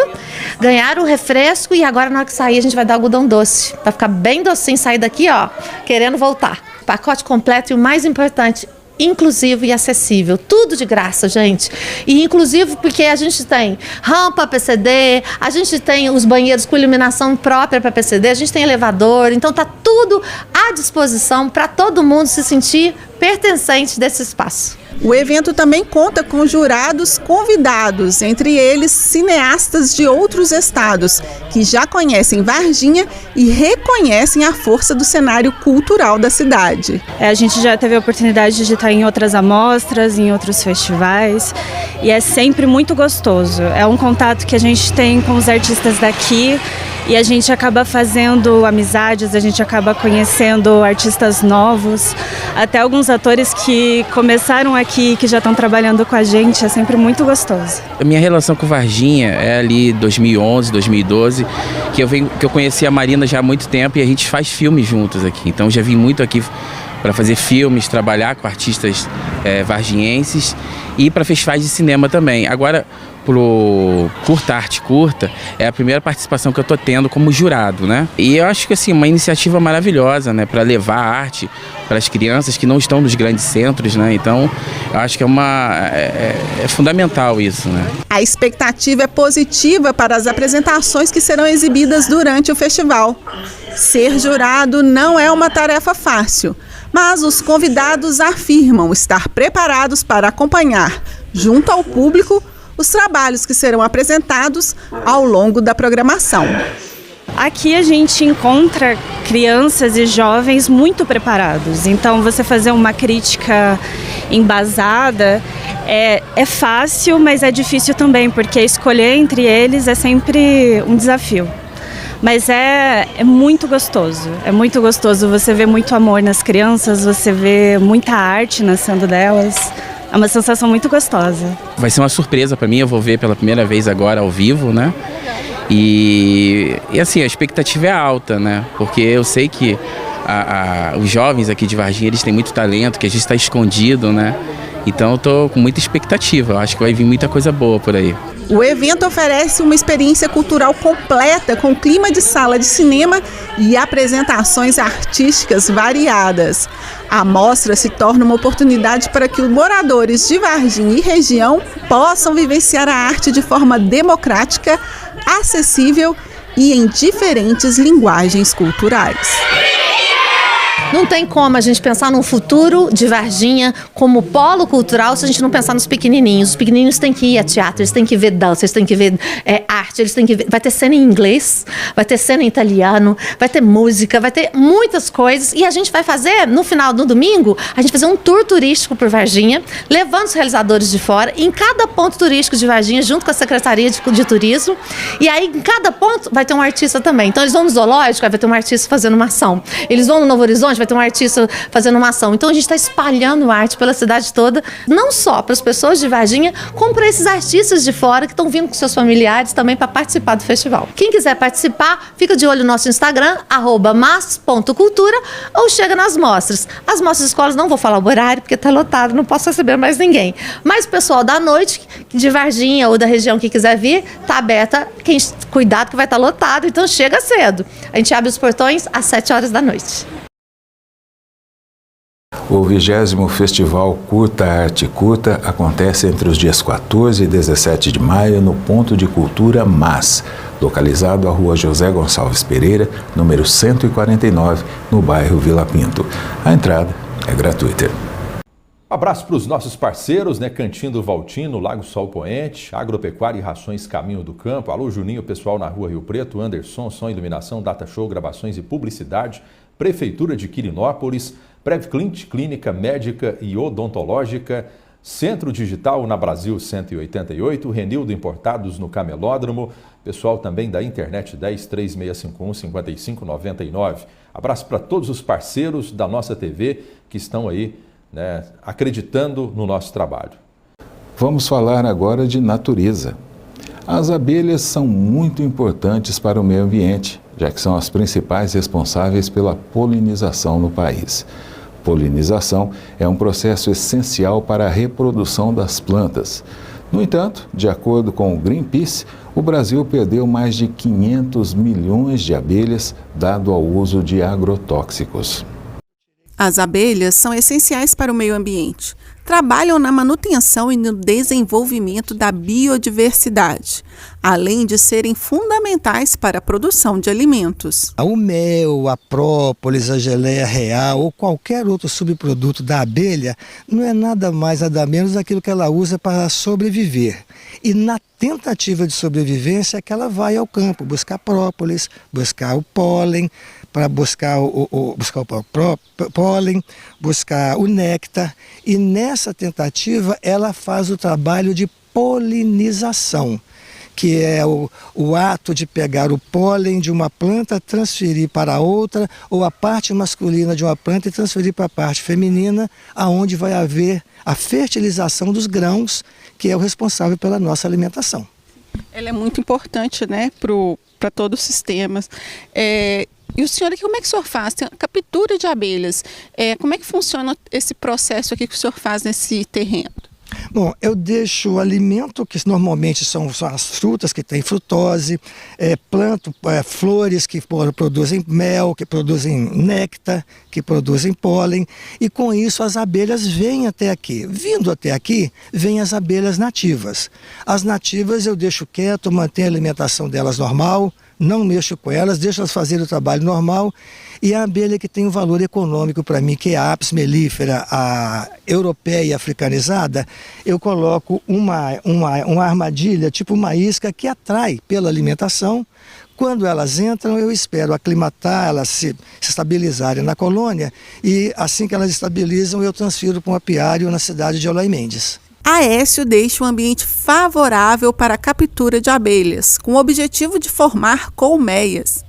Ganharam o refresco e agora na hora que sair a gente vai dar algodão doce. Vai ficar bem docinho, sair daqui, ó, querendo voltar. Pacote completo e o mais importante, inclusivo e acessível, tudo de graça, gente. E inclusivo porque a gente tem rampa PCD, a gente tem os banheiros com iluminação própria para PCD, a gente tem elevador, então tá tudo à disposição para todo mundo se sentir pertencente desse espaço.
O evento também conta com jurados convidados, entre eles cineastas de outros estados, que já conhecem Varginha e reconhecem a força do cenário cultural da cidade.
A gente já teve a oportunidade de estar em outras amostras, em outros festivais, e é sempre muito gostoso. É um contato que a gente tem com os artistas daqui, e a gente acaba fazendo amizades, a gente acaba conhecendo artistas novos, até alguns atores que começaram aqui, que já estão trabalhando com a gente, é sempre muito gostoso.
A minha relação com Varginha é ali 2011, 2012, que eu conheci a Marina já há muito tempo e a gente faz filmes juntos aqui, então eu já vim muito aqui para fazer filmes, trabalhar com artistas varginhenses e para festivais de cinema também. Agora, pro Curta Arte Curta, é a primeira participação que eu tô tendo como jurado, né? E eu acho que assim, uma iniciativa maravilhosa, né, para levar a arte para as crianças que não estão nos grandes centros, né? Então, eu acho que é fundamental isso, né?
A expectativa é positiva para as apresentações que serão exibidas durante o festival. Ser jurado não é uma tarefa fácil, mas os convidados afirmam estar preparados para acompanhar, junto ao público, os trabalhos que serão apresentados ao longo da programação.
Aqui a gente encontra crianças e jovens muito preparados, então você fazer uma crítica embasada é fácil, mas é difícil também, porque escolher entre eles é sempre um desafio. Mas é muito gostoso você vê muito amor nas crianças, você vê muita arte nascendo delas. É uma sensação muito gostosa. Vai ser uma surpresa para mim, eu vou ver pela primeira vez agora ao vivo, né? E assim, a expectativa é alta, né? Porque eu sei que os jovens aqui de Varginha, eles têm muito talento, que a gente está escondido, né? Então eu tô com muita expectativa, eu acho que vai vir muita coisa boa por aí.
O evento oferece uma experiência cultural completa com clima de sala de cinema e apresentações artísticas variadas. A mostra se torna uma oportunidade para que os moradores de Varginha e região possam vivenciar a arte de forma democrática, acessível e em diferentes linguagens culturais.
Não tem como a gente pensar num futuro de Varginha como polo cultural se a gente não pensar nos pequenininhos. Os pequenininhos têm que ir a teatro, eles têm que ver dança, eles têm que ver arte, eles têm que ver... Vai ter cena em inglês, vai ter cena em italiano, vai ter música, vai ter muitas coisas. E a gente vai fazer, no domingo, a gente vai fazer um tour turístico por Varginha, levando os realizadores de fora, em cada ponto turístico de Varginha, junto com a Secretaria de Turismo. E aí, em cada ponto, vai ter um artista também. Então, eles vão no zoológico, vai ter um artista fazendo uma ação. Eles vão no Novo Horizonte, vai ter um artista fazendo uma ação. Então a gente está espalhando arte pela cidade toda, não só para as pessoas de Varginha, como para esses artistas de fora que estão vindo com seus familiares também para participar do festival. Quem quiser participar, fica de olho no nosso Instagram, @mas.cultura, ou chega nas mostras. As mostras escolas, não vou falar o horário, porque está lotado, não posso receber mais ninguém. Mas o pessoal da noite, de Varginha ou da região que quiser vir, está aberta. Cuidado que vai estar lotado, então chega cedo. A gente abre os portões às 7 horas da noite.
O 20º Festival Curta Arte Curta acontece entre os dias 14 e 17 de maio no Ponto de Cultura MAS, localizado à Rua José Gonçalves Pereira, número 149, no bairro Vila Pinto. A entrada é gratuita.
Abraço para os nossos parceiros, Cantinho do Valtino, Lago Sol Poente, Agropecuária e Rações Caminho do Campo. Alô, Juninho, pessoal na Rua Rio Preto, Anderson, Som, Iluminação, Data Show, Gravações e Publicidade, Prefeitura de Quirinópolis, Prevclint, Clínica Médica e Odontológica, Centro Digital na Brasil 188, Renildo Importados no Camelódromo, pessoal também da Internet 10 3651 5599. Abraço para todos os parceiros da nossa TV que estão aí, acreditando no nosso trabalho.
Vamos falar agora de natureza. As abelhas são muito importantes para o meio ambiente, já que são as principais responsáveis pela polinização no país. Polinização é um processo essencial para a reprodução das plantas. No entanto, de acordo com o Greenpeace, o Brasil perdeu mais de 500 milhões de abelhas dado ao uso de agrotóxicos.
As abelhas são essenciais para o meio ambiente. Trabalham na manutenção e no desenvolvimento da biodiversidade, além de serem fundamentais para a produção de alimentos.
O mel, a própolis, a geleia real ou qualquer outro subproduto da abelha não é nada mais, nada menos daquilo que ela usa para sobreviver. E na tentativa de sobrevivência é que ela vai ao campo buscar própolis, buscar o pólen, para buscar o pólen, buscar o néctar, e nessa tentativa ela faz o trabalho de polinização, que é o ato de pegar o pólen de uma planta, transferir para outra, ou a parte masculina de uma planta e transferir para a parte feminina, aonde vai haver a fertilização dos grãos, que é o responsável pela nossa alimentação.
Ela é muito importante, para todos os sistemas. E o senhor, como é que o senhor faz? Tem a captura de abelhas. Como é que funciona esse processo aqui que o senhor faz nesse terreno?
Bom, eu deixo o alimento, que normalmente são as frutas que têm frutose, planto flores que produzem mel, que produzem néctar, que produzem pólen, e com isso as abelhas vêm até aqui. Vindo até aqui, vêm as abelhas nativas. As nativas eu deixo quieto, mantenho a alimentação delas normal, não mexo com elas, deixo elas fazerem o trabalho normal. E a abelha que tem um valor econômico para mim, que é a Apis mellifera, a europeia africanizada, eu coloco uma armadilha, tipo uma isca, que atrai pela alimentação. Quando elas entram, eu espero aclimatar, elas se estabilizarem na colônia, e assim que elas estabilizam, eu transfiro para um apiário na cidade de Olói Mendes.
Aécio deixa um ambiente favorável para a captura de abelhas, com o objetivo de formar colmeias.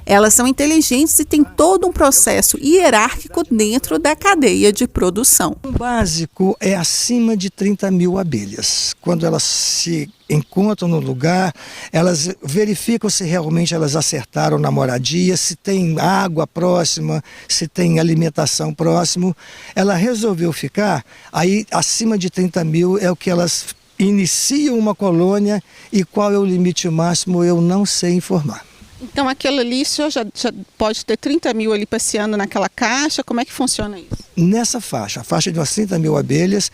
Elas são inteligentes e têm todo um processo hierárquico dentro da cadeia de produção.
O básico é acima de 30 mil abelhas. Quando elas se encontram no lugar, elas verificam se realmente elas acertaram na moradia, se tem água próxima, se tem alimentação próximo. Ela resolveu ficar, aí acima de 30 mil é o que elas iniciam uma colônia e qual é o limite máximo eu não sei informar.
Então aquilo ali, o senhor já pode ter 30 mil ali passeando naquela caixa, como é que funciona isso?
Nessa faixa, a faixa de umas 30 mil abelhas,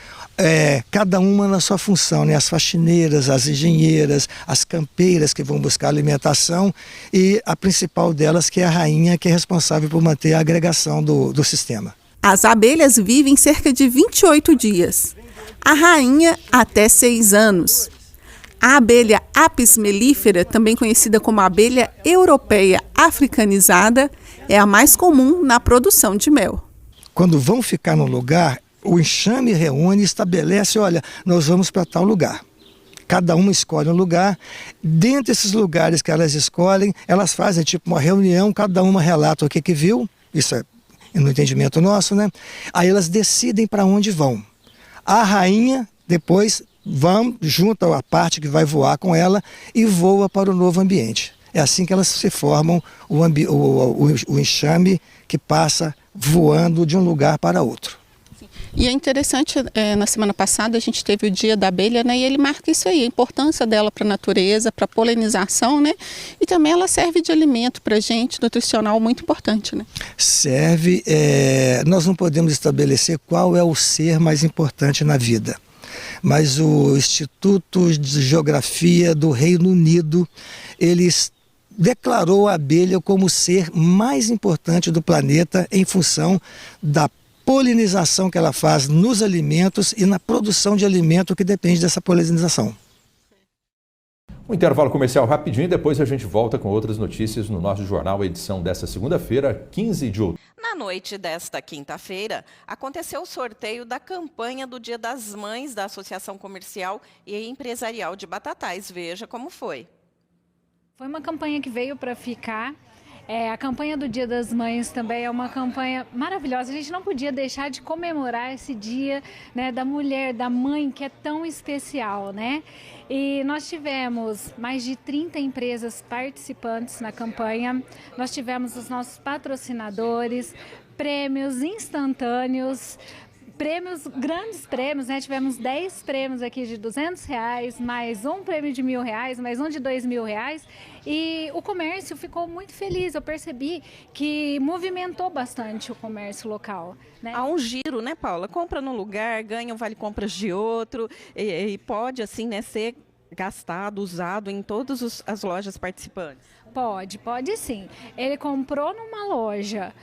cada uma na sua função, né? As faxineiras, as engenheiras, as campeiras que vão buscar alimentação e a principal delas que é a rainha, que é responsável por manter a agregação do sistema.
As abelhas vivem cerca de 28 dias, a rainha até 6 anos. A abelha Apis mellifera, também conhecida como abelha europeia africanizada, é a mais comum na produção de mel.
Quando vão ficar no lugar, o enxame reúne e estabelece, olha, nós vamos para tal lugar. Cada uma escolhe um lugar. Dentro desses lugares que elas escolhem, elas fazem tipo uma reunião, cada uma relata o que viu, isso é no entendimento nosso, né? Aí elas decidem para onde vão. A rainha, depois, junta a parte que vai voar com ela e voa para o novo ambiente. É assim que elas se formam, o enxame que passa voando de um lugar para outro.
E é interessante, na semana passada a gente teve o Dia da Abelha, né? E ele marca isso aí, a importância dela para a natureza, para a polinização, né? E também ela serve de alimento para a gente, nutricional, muito importante, né?
Serve, nós não podemos estabelecer qual é o ser mais importante na vida. Mas o Instituto de Geografia do Reino Unido, eles declarou a abelha como o ser mais importante do planeta em função da polinização que ela faz nos alimentos e na produção de alimento que depende dessa polinização.
Um intervalo comercial rapidinho e depois a gente volta com outras notícias no nosso jornal, edição desta segunda-feira, 15 de outubro.
Na noite desta quinta-feira, aconteceu o sorteio da campanha do Dia das Mães da Associação Comercial e Empresarial de Batatais. Veja como foi.
Foi uma campanha que veio para ficar. A campanha do Dia das Mães também é uma campanha maravilhosa. A gente não podia deixar de comemorar esse dia, né, da mulher, da mãe, que é tão especial, né? E nós tivemos mais de 30 empresas participantes na campanha. Nós tivemos os nossos patrocinadores, prêmios instantâneos, grandes prêmios, né? Tivemos 10 prêmios aqui de R$200, mais um prêmio de R$1.000, mais um de R$2.000. E o comércio ficou muito feliz. Eu percebi que movimentou bastante o comércio local, né?
Há um giro, né, Paula? Compra num lugar, ganha um vale-compras de outro e pode, assim, né, ser gastado, usado em todas as lojas participantes.
Pode sim. Ele comprou numa loja,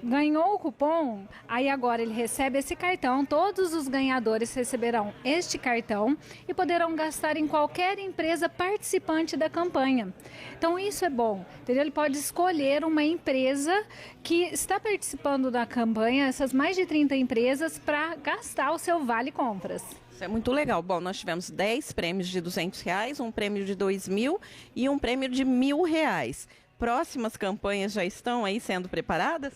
ganhou o cupom, aí agora ele recebe esse cartão, todos os ganhadores receberão este cartão e poderão gastar em qualquer empresa participante da campanha. Então isso é bom, entendeu? Ele pode escolher uma empresa que está participando da campanha, essas mais de 30 empresas, para gastar o seu vale compras.
Isso é muito legal. Bom, nós tivemos 10 prêmios de R$200, um prêmio de R$2.000 e um prêmio de R$1.000. Próximas campanhas já estão aí sendo preparadas?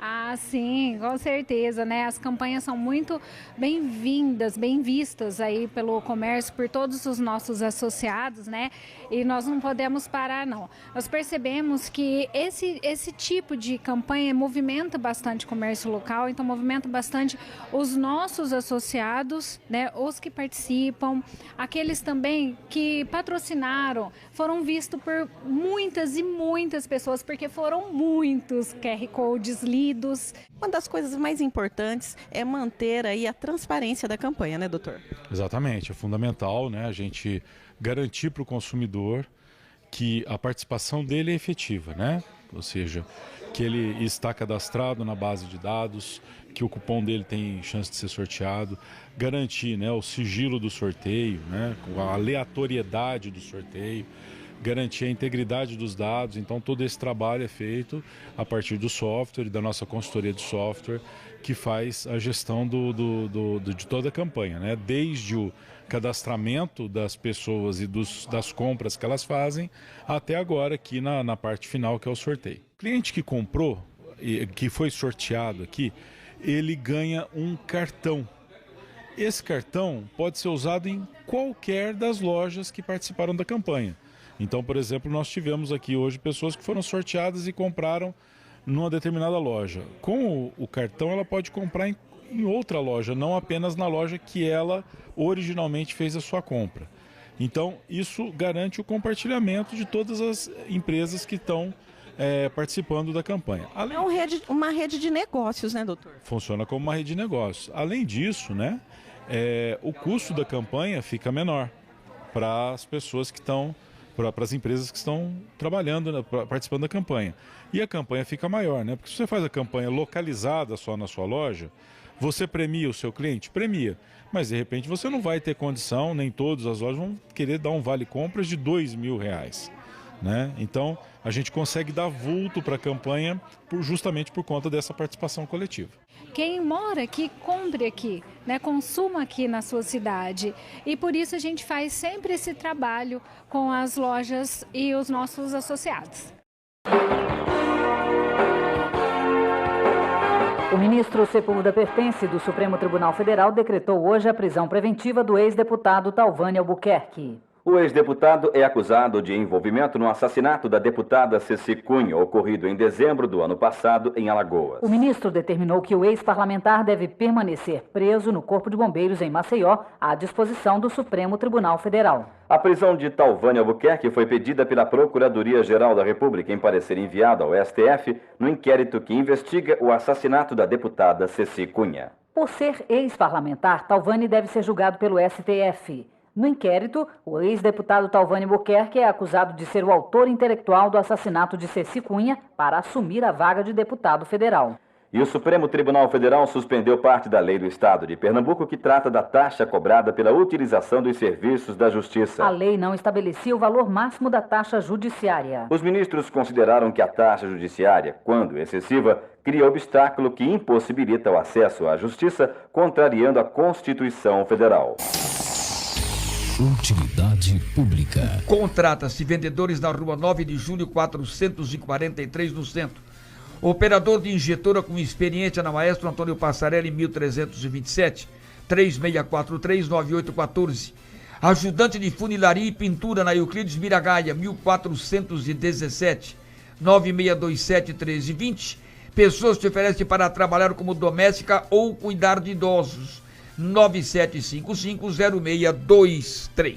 Ah, sim, com certeza, né? As campanhas são muito bem-vindas, bem vistas aí pelo comércio, por todos os nossos associados, né? E nós não podemos parar, não. Nós percebemos que esse tipo de campanha movimenta bastante o comércio local, então movimenta bastante os nossos associados, né? Os que participam, aqueles também que patrocinaram, foram vistos por muitas e muitas pessoas, porque foram muitos QR Codes lidos.
Uma das coisas mais importantes é manter aí a transparência da campanha, né, doutor?
Exatamente, é fundamental, né, a gente garantir para o consumidor que a participação dele é efetiva, né? Ou seja, que ele está cadastrado na base de dados, que o cupom dele tem chance de ser sorteado, garantir, né, o sigilo do sorteio, né, a aleatoriedade do sorteio, garantir a integridade dos dados. Então todo esse trabalho é feito a partir do software e da nossa consultoria de software, que faz a gestão de toda a campanha, né? Desde o cadastramento das pessoas e das compras que elas fazem, até agora aqui na parte final, que é o sorteio. O cliente que comprou, que foi sorteado aqui, ele ganha um cartão. Esse cartão pode ser usado em qualquer das lojas que participaram da campanha. Então, por exemplo, nós tivemos aqui hoje pessoas que foram sorteadas e compraram numa determinada loja. Com o cartão, ela pode comprar em outra loja, não apenas na loja que ela originalmente fez a sua compra. Então, isso garante o compartilhamento de todas as empresas que estão participando da campanha.
Uma rede de negócios, né, doutor?
Funciona como uma rede de negócios. Além disso, né, o custo da campanha fica menor para as pessoas que estão, para as empresas que estão trabalhando, participando da campanha. E a campanha fica maior, né? Porque se você faz a campanha localizada só na sua loja, você premia o seu cliente? Premia. Mas, de repente, você não vai ter condição, nem todas as lojas vão querer dar um vale-compras de R$2.000. Né? Então, a gente consegue dar vulto para a campanha justamente por conta dessa participação coletiva.
Quem mora aqui, compre aqui, né? Consuma aqui na sua cidade. E por isso a gente faz sempre esse trabalho com as lojas e os nossos associados.
O ministro Sepúlveda Pertence do Supremo Tribunal Federal decretou hoje a prisão preventiva do ex-deputado Thalvânia Albuquerque.
O ex-deputado é acusado de envolvimento no assassinato da deputada Ceci Cunha, ocorrido em dezembro do ano passado em Alagoas.
O ministro determinou que o ex-parlamentar deve permanecer preso no Corpo de Bombeiros em Maceió, à disposição do Supremo Tribunal Federal.
A prisão de Thalvânia Albuquerque foi pedida pela Procuradoria-Geral da República em parecer enviado ao STF no inquérito que investiga o assassinato da deputada Ceci Cunha.
Por ser ex-parlamentar, Thalvânia deve ser julgado pelo STF. No inquérito, o ex-deputado Thalvânia Albuquerque é acusado de ser o autor intelectual do assassinato de Ceci Cunha para assumir a vaga de deputado federal.
E o Supremo Tribunal Federal suspendeu parte da lei do Estado de Pernambuco que trata da taxa cobrada pela utilização dos serviços da Justiça.
A lei não estabelecia o valor máximo da taxa judiciária.
Os ministros consideraram que a taxa judiciária, quando excessiva, cria obstáculo que impossibilita o acesso à Justiça, contrariando a Constituição Federal.
Utilidade pública.
Contrata-se vendedores na Rua 9 de Julho 443 no centro. Operador de injetora com experiência na Maestro Antônio Passarelli 1327 36439814. Ajudante de funilaria e pintura na Euclides Miragaia 1417 9627 1320. Pessoas te oferecem para trabalhar como doméstica ou cuidar de idosos. 97550623.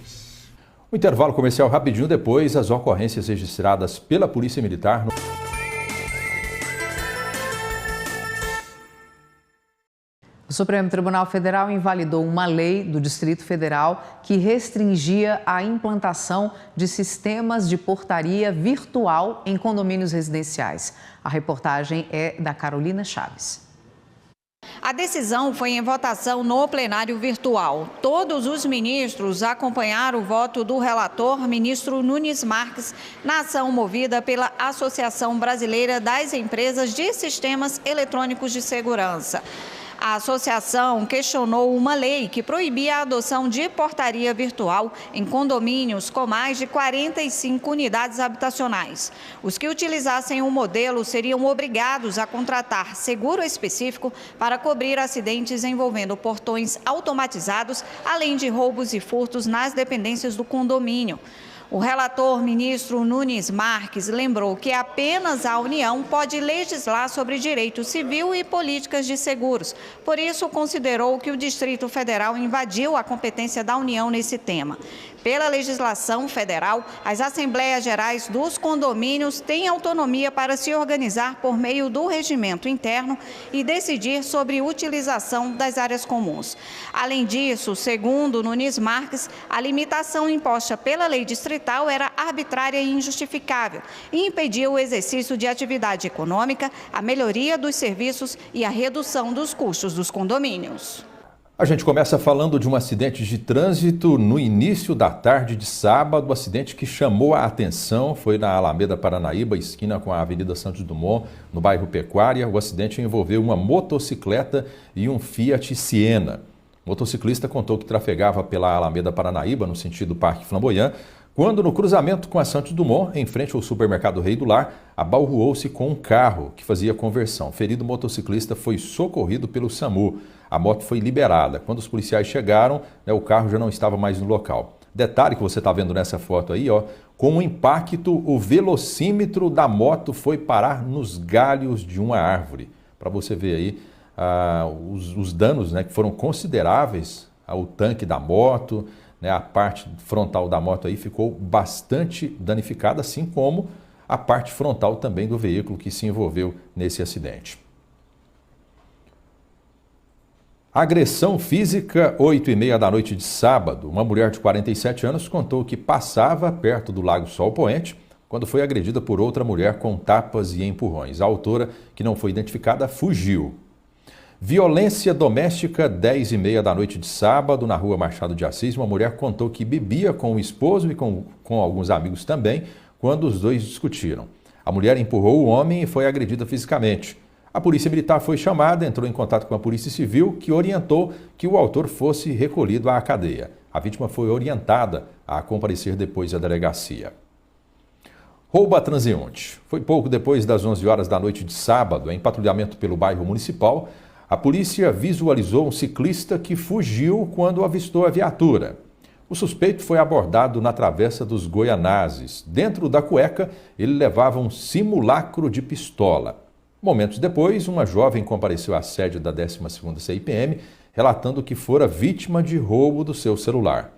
O intervalo comercial rapidinho, depois as ocorrências registradas pela Polícia Militar.
O Supremo Tribunal Federal invalidou uma lei do Distrito Federal que restringia a implantação de sistemas de portaria virtual em condomínios residenciais. A reportagem é da Carolina Chaves.
A decisão foi em votação no plenário virtual. Todos os ministros acompanharam o voto do relator, ministro Nunes Marques, na ação movida pela Associação Brasileira das Empresas de Sistemas Eletrônicos de Segurança. A associação questionou uma lei que proibia a adoção de portaria virtual em condomínios com mais de 45 unidades habitacionais. Os que utilizassem o modelo seriam obrigados a contratar seguro específico para cobrir acidentes envolvendo portões automatizados, além de roubos e furtos nas dependências do condomínio. O relator, ministro Nunes Marques, lembrou que apenas a União pode legislar sobre direito civil e políticas de seguros. Por isso, considerou que o Distrito Federal invadiu a competência da União nesse tema. Pela legislação federal, as Assembleias Gerais dos condomínios têm autonomia para se organizar por meio do regimento interno e decidir sobre utilização das áreas comuns. Além disso, segundo Nunes Marques, a limitação imposta pela lei distrital era arbitrária e injustificável e impediu o exercício de atividade econômica, a melhoria dos serviços e a redução dos custos dos condomínios.
A gente começa falando de um acidente de trânsito no início da tarde de sábado. O acidente que chamou a atenção foi na Alameda Paranaíba, esquina com a Avenida Santos Dumont, no bairro Pecuária. O acidente envolveu uma motocicleta e um Fiat Siena. O motociclista contou que trafegava pela Alameda Paranaíba, no sentido Parque Flamboyant, quando no cruzamento com a Santos Dumont, em frente ao supermercado Rei do Lar, abalroou-se com um carro que fazia conversão. Ferido, o motociclista foi socorrido pelo SAMU. A moto foi liberada. Quando os policiais chegaram, o carro já não estava mais no local. Detalhe que você está vendo nessa foto aí, com o impacto, o velocímetro da moto foi parar nos galhos de uma árvore. Para você ver aí os danos, né, que foram consideráveis ao tanque da moto, né, a parte frontal da moto aí ficou bastante danificada, assim como a parte frontal também do veículo que se envolveu nesse acidente. Agressão física, 8h30 da noite de sábado. Uma mulher de 47 anos contou que passava perto do Lago Sol Poente quando foi agredida por outra mulher com tapas e empurrões. A autora, que não foi identificada, fugiu. Violência doméstica, 10h30 da noite de sábado, na rua Machado de Assis. Uma mulher contou que bebia com o esposo e com alguns amigos também, quando os dois discutiram. A mulher empurrou o homem e foi agredida fisicamente. A polícia militar foi chamada, entrou em contato com a polícia civil, que orientou que o autor fosse recolhido à cadeia. A vítima foi orientada a comparecer depois à delegacia. Roubo a transeunte. Foi pouco depois das 11 horas da noite de sábado, em patrulhamento pelo bairro Municipal, a polícia visualizou um ciclista que fugiu quando avistou a viatura. O suspeito foi abordado na Travessa dos Goianazes. Dentro da cueca, ele levava um simulacro de pistola. Momentos depois, uma jovem compareceu à sede da 12ª CIPM, relatando que fora vítima de roubo do seu celular.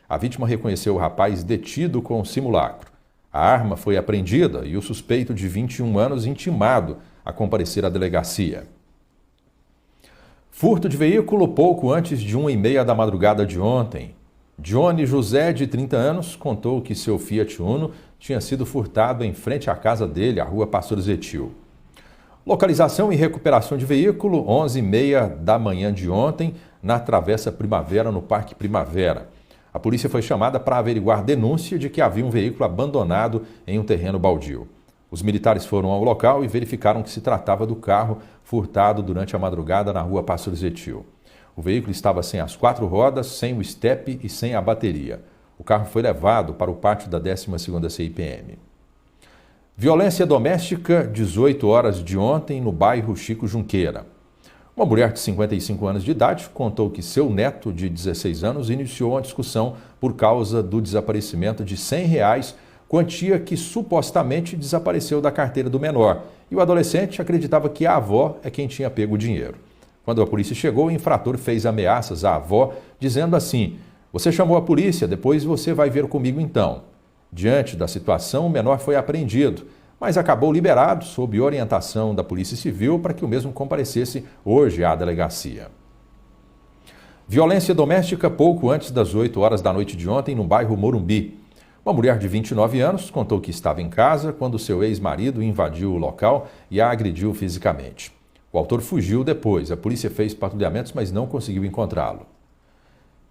A vítima reconheceu o rapaz detido com o simulacro. A arma foi apreendida e o suspeito de 21 anos intimado a comparecer à delegacia. Furto de veículo pouco antes de 1h30 da madrugada de ontem. Johnny José, de 30 anos, contou que seu Fiat Uno tinha sido furtado em frente à casa dele, a rua Pastor Zetil. Localização e recuperação de veículo, 11h30 da manhã de ontem, na Travessa Primavera, no Parque Primavera. A polícia foi chamada para averiguar denúncia de que havia um veículo abandonado em um terreno baldio. Os militares foram ao local e verificaram que se tratava do carro furtado durante a madrugada na rua Pastor Zetil. O veículo estava sem as 4 rodas, sem o estepe e sem a bateria. O carro foi levado para o pátio da 12ª CIPM. Violência doméstica, 18 horas de ontem, no bairro Chico Junqueira. Uma mulher de 55 anos de idade contou que seu neto, de 16 anos, iniciou uma discussão por causa do desaparecimento de R$100, quantia que supostamente desapareceu da carteira do menor. E o adolescente acreditava que a avó é quem tinha pego o dinheiro. Quando a polícia chegou, o infrator fez ameaças à avó, dizendo assim: "Você chamou a polícia, depois você vai ver comigo então." Diante da situação, o menor foi apreendido, mas acabou liberado sob orientação da Polícia Civil para que o mesmo comparecesse hoje à delegacia. Violência doméstica pouco antes das 8 horas da noite de ontem no bairro Morumbi. Uma mulher de 29 anos contou que estava em casa quando seu ex-marido invadiu o local e a agrediu fisicamente. O autor fugiu depois. A polícia fez patrulhamentos, mas não conseguiu encontrá-lo.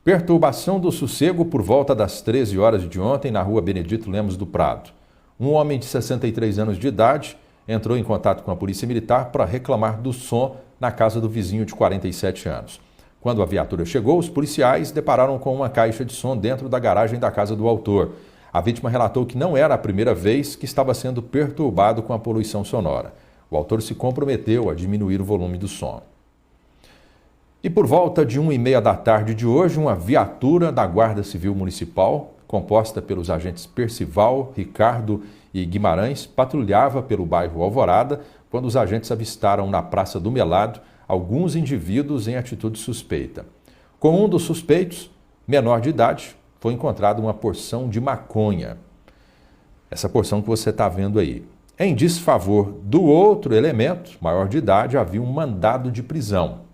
Perturbação do sossego por volta das 13 horas de ontem na rua Benedito Lemos do Prado. Um homem de 63 anos de idade entrou em contato com a polícia militar para reclamar do som na casa do vizinho de 47 anos. Quando a viatura chegou, os policiais depararam com uma caixa de som dentro da garagem da casa do autor. A vítima relatou que não era a primeira vez que estava sendo perturbado com a poluição sonora. O autor se comprometeu a diminuir o volume do som. E por volta de 1h30 da tarde de hoje, uma viatura da Guarda Civil Municipal, composta pelos agentes Percival, Ricardo e Guimarães, patrulhava pelo bairro Alvorada quando os agentes avistaram na Praça do Melado alguns indivíduos em atitude suspeita. Com um dos suspeitos, menor de idade, foi encontrada uma porção de maconha. Essa porção que você está vendo aí. Em desfavor do outro elemento, maior de idade, havia um mandado de prisão.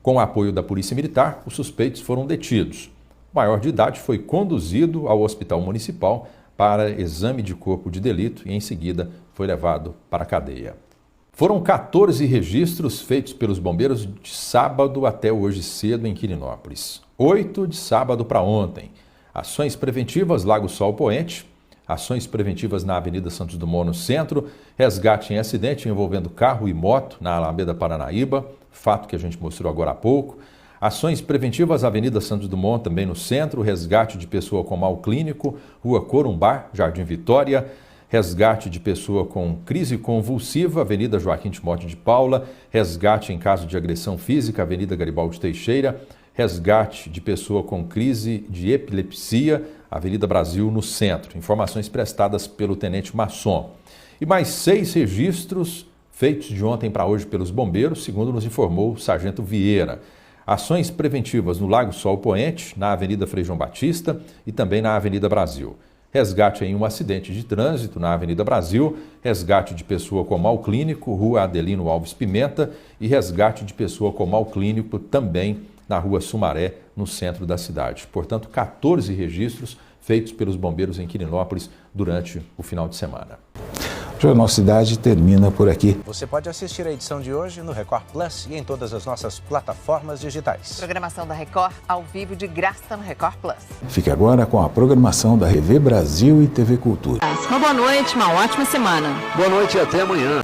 Com o apoio da Polícia Militar, os suspeitos foram detidos. O maior de idade foi conduzido ao Hospital Municipal para exame de corpo de delito e, em seguida, foi levado para a cadeia. Foram 14 registros feitos pelos bombeiros de sábado até hoje cedo em Quirinópolis. 8 de sábado para ontem. Ações preventivas Lago Sol Poente, ações preventivas na Avenida Santos Dumont no centro, resgate em acidente envolvendo carro e moto na Alameda Paranaíba, fato que a gente mostrou agora há pouco. Ações preventivas Avenida Santos Dumont também no centro, resgate de pessoa com mal clínico, Rua Corumbá, Jardim Vitória, resgate de pessoa com crise convulsiva, Avenida Joaquim Timóteo de Paula, resgate em caso de agressão física, Avenida Garibaldi Teixeira, resgate de pessoa com crise de epilepsia, Avenida Brasil, no centro. Informações prestadas pelo Tenente Masson. E mais 6 registros feitos de ontem para hoje pelos bombeiros, segundo nos informou o sargento Vieira. Ações preventivas no Lago Sol Poente, na Avenida Frei João Batista e também na Avenida Brasil. Resgate em um acidente de trânsito na Avenida Brasil, resgate de pessoa com mal clínico, Rua Adelino Alves Pimenta, e resgate de pessoa com mal clínico também na Rua Sumaré, no centro da cidade. Portanto, 14 registros feitos pelos bombeiros em Quirinópolis durante o final de semana.
O Jornal Cidade termina por aqui.
Você pode assistir a edição de hoje no Record Plus e em todas as nossas plataformas digitais.
Programação da Record ao vivo de graça no Record Plus.
Fique agora com a programação da TV Brasil e TV Cultura.
Uma boa noite, uma ótima semana.
Boa noite e até amanhã.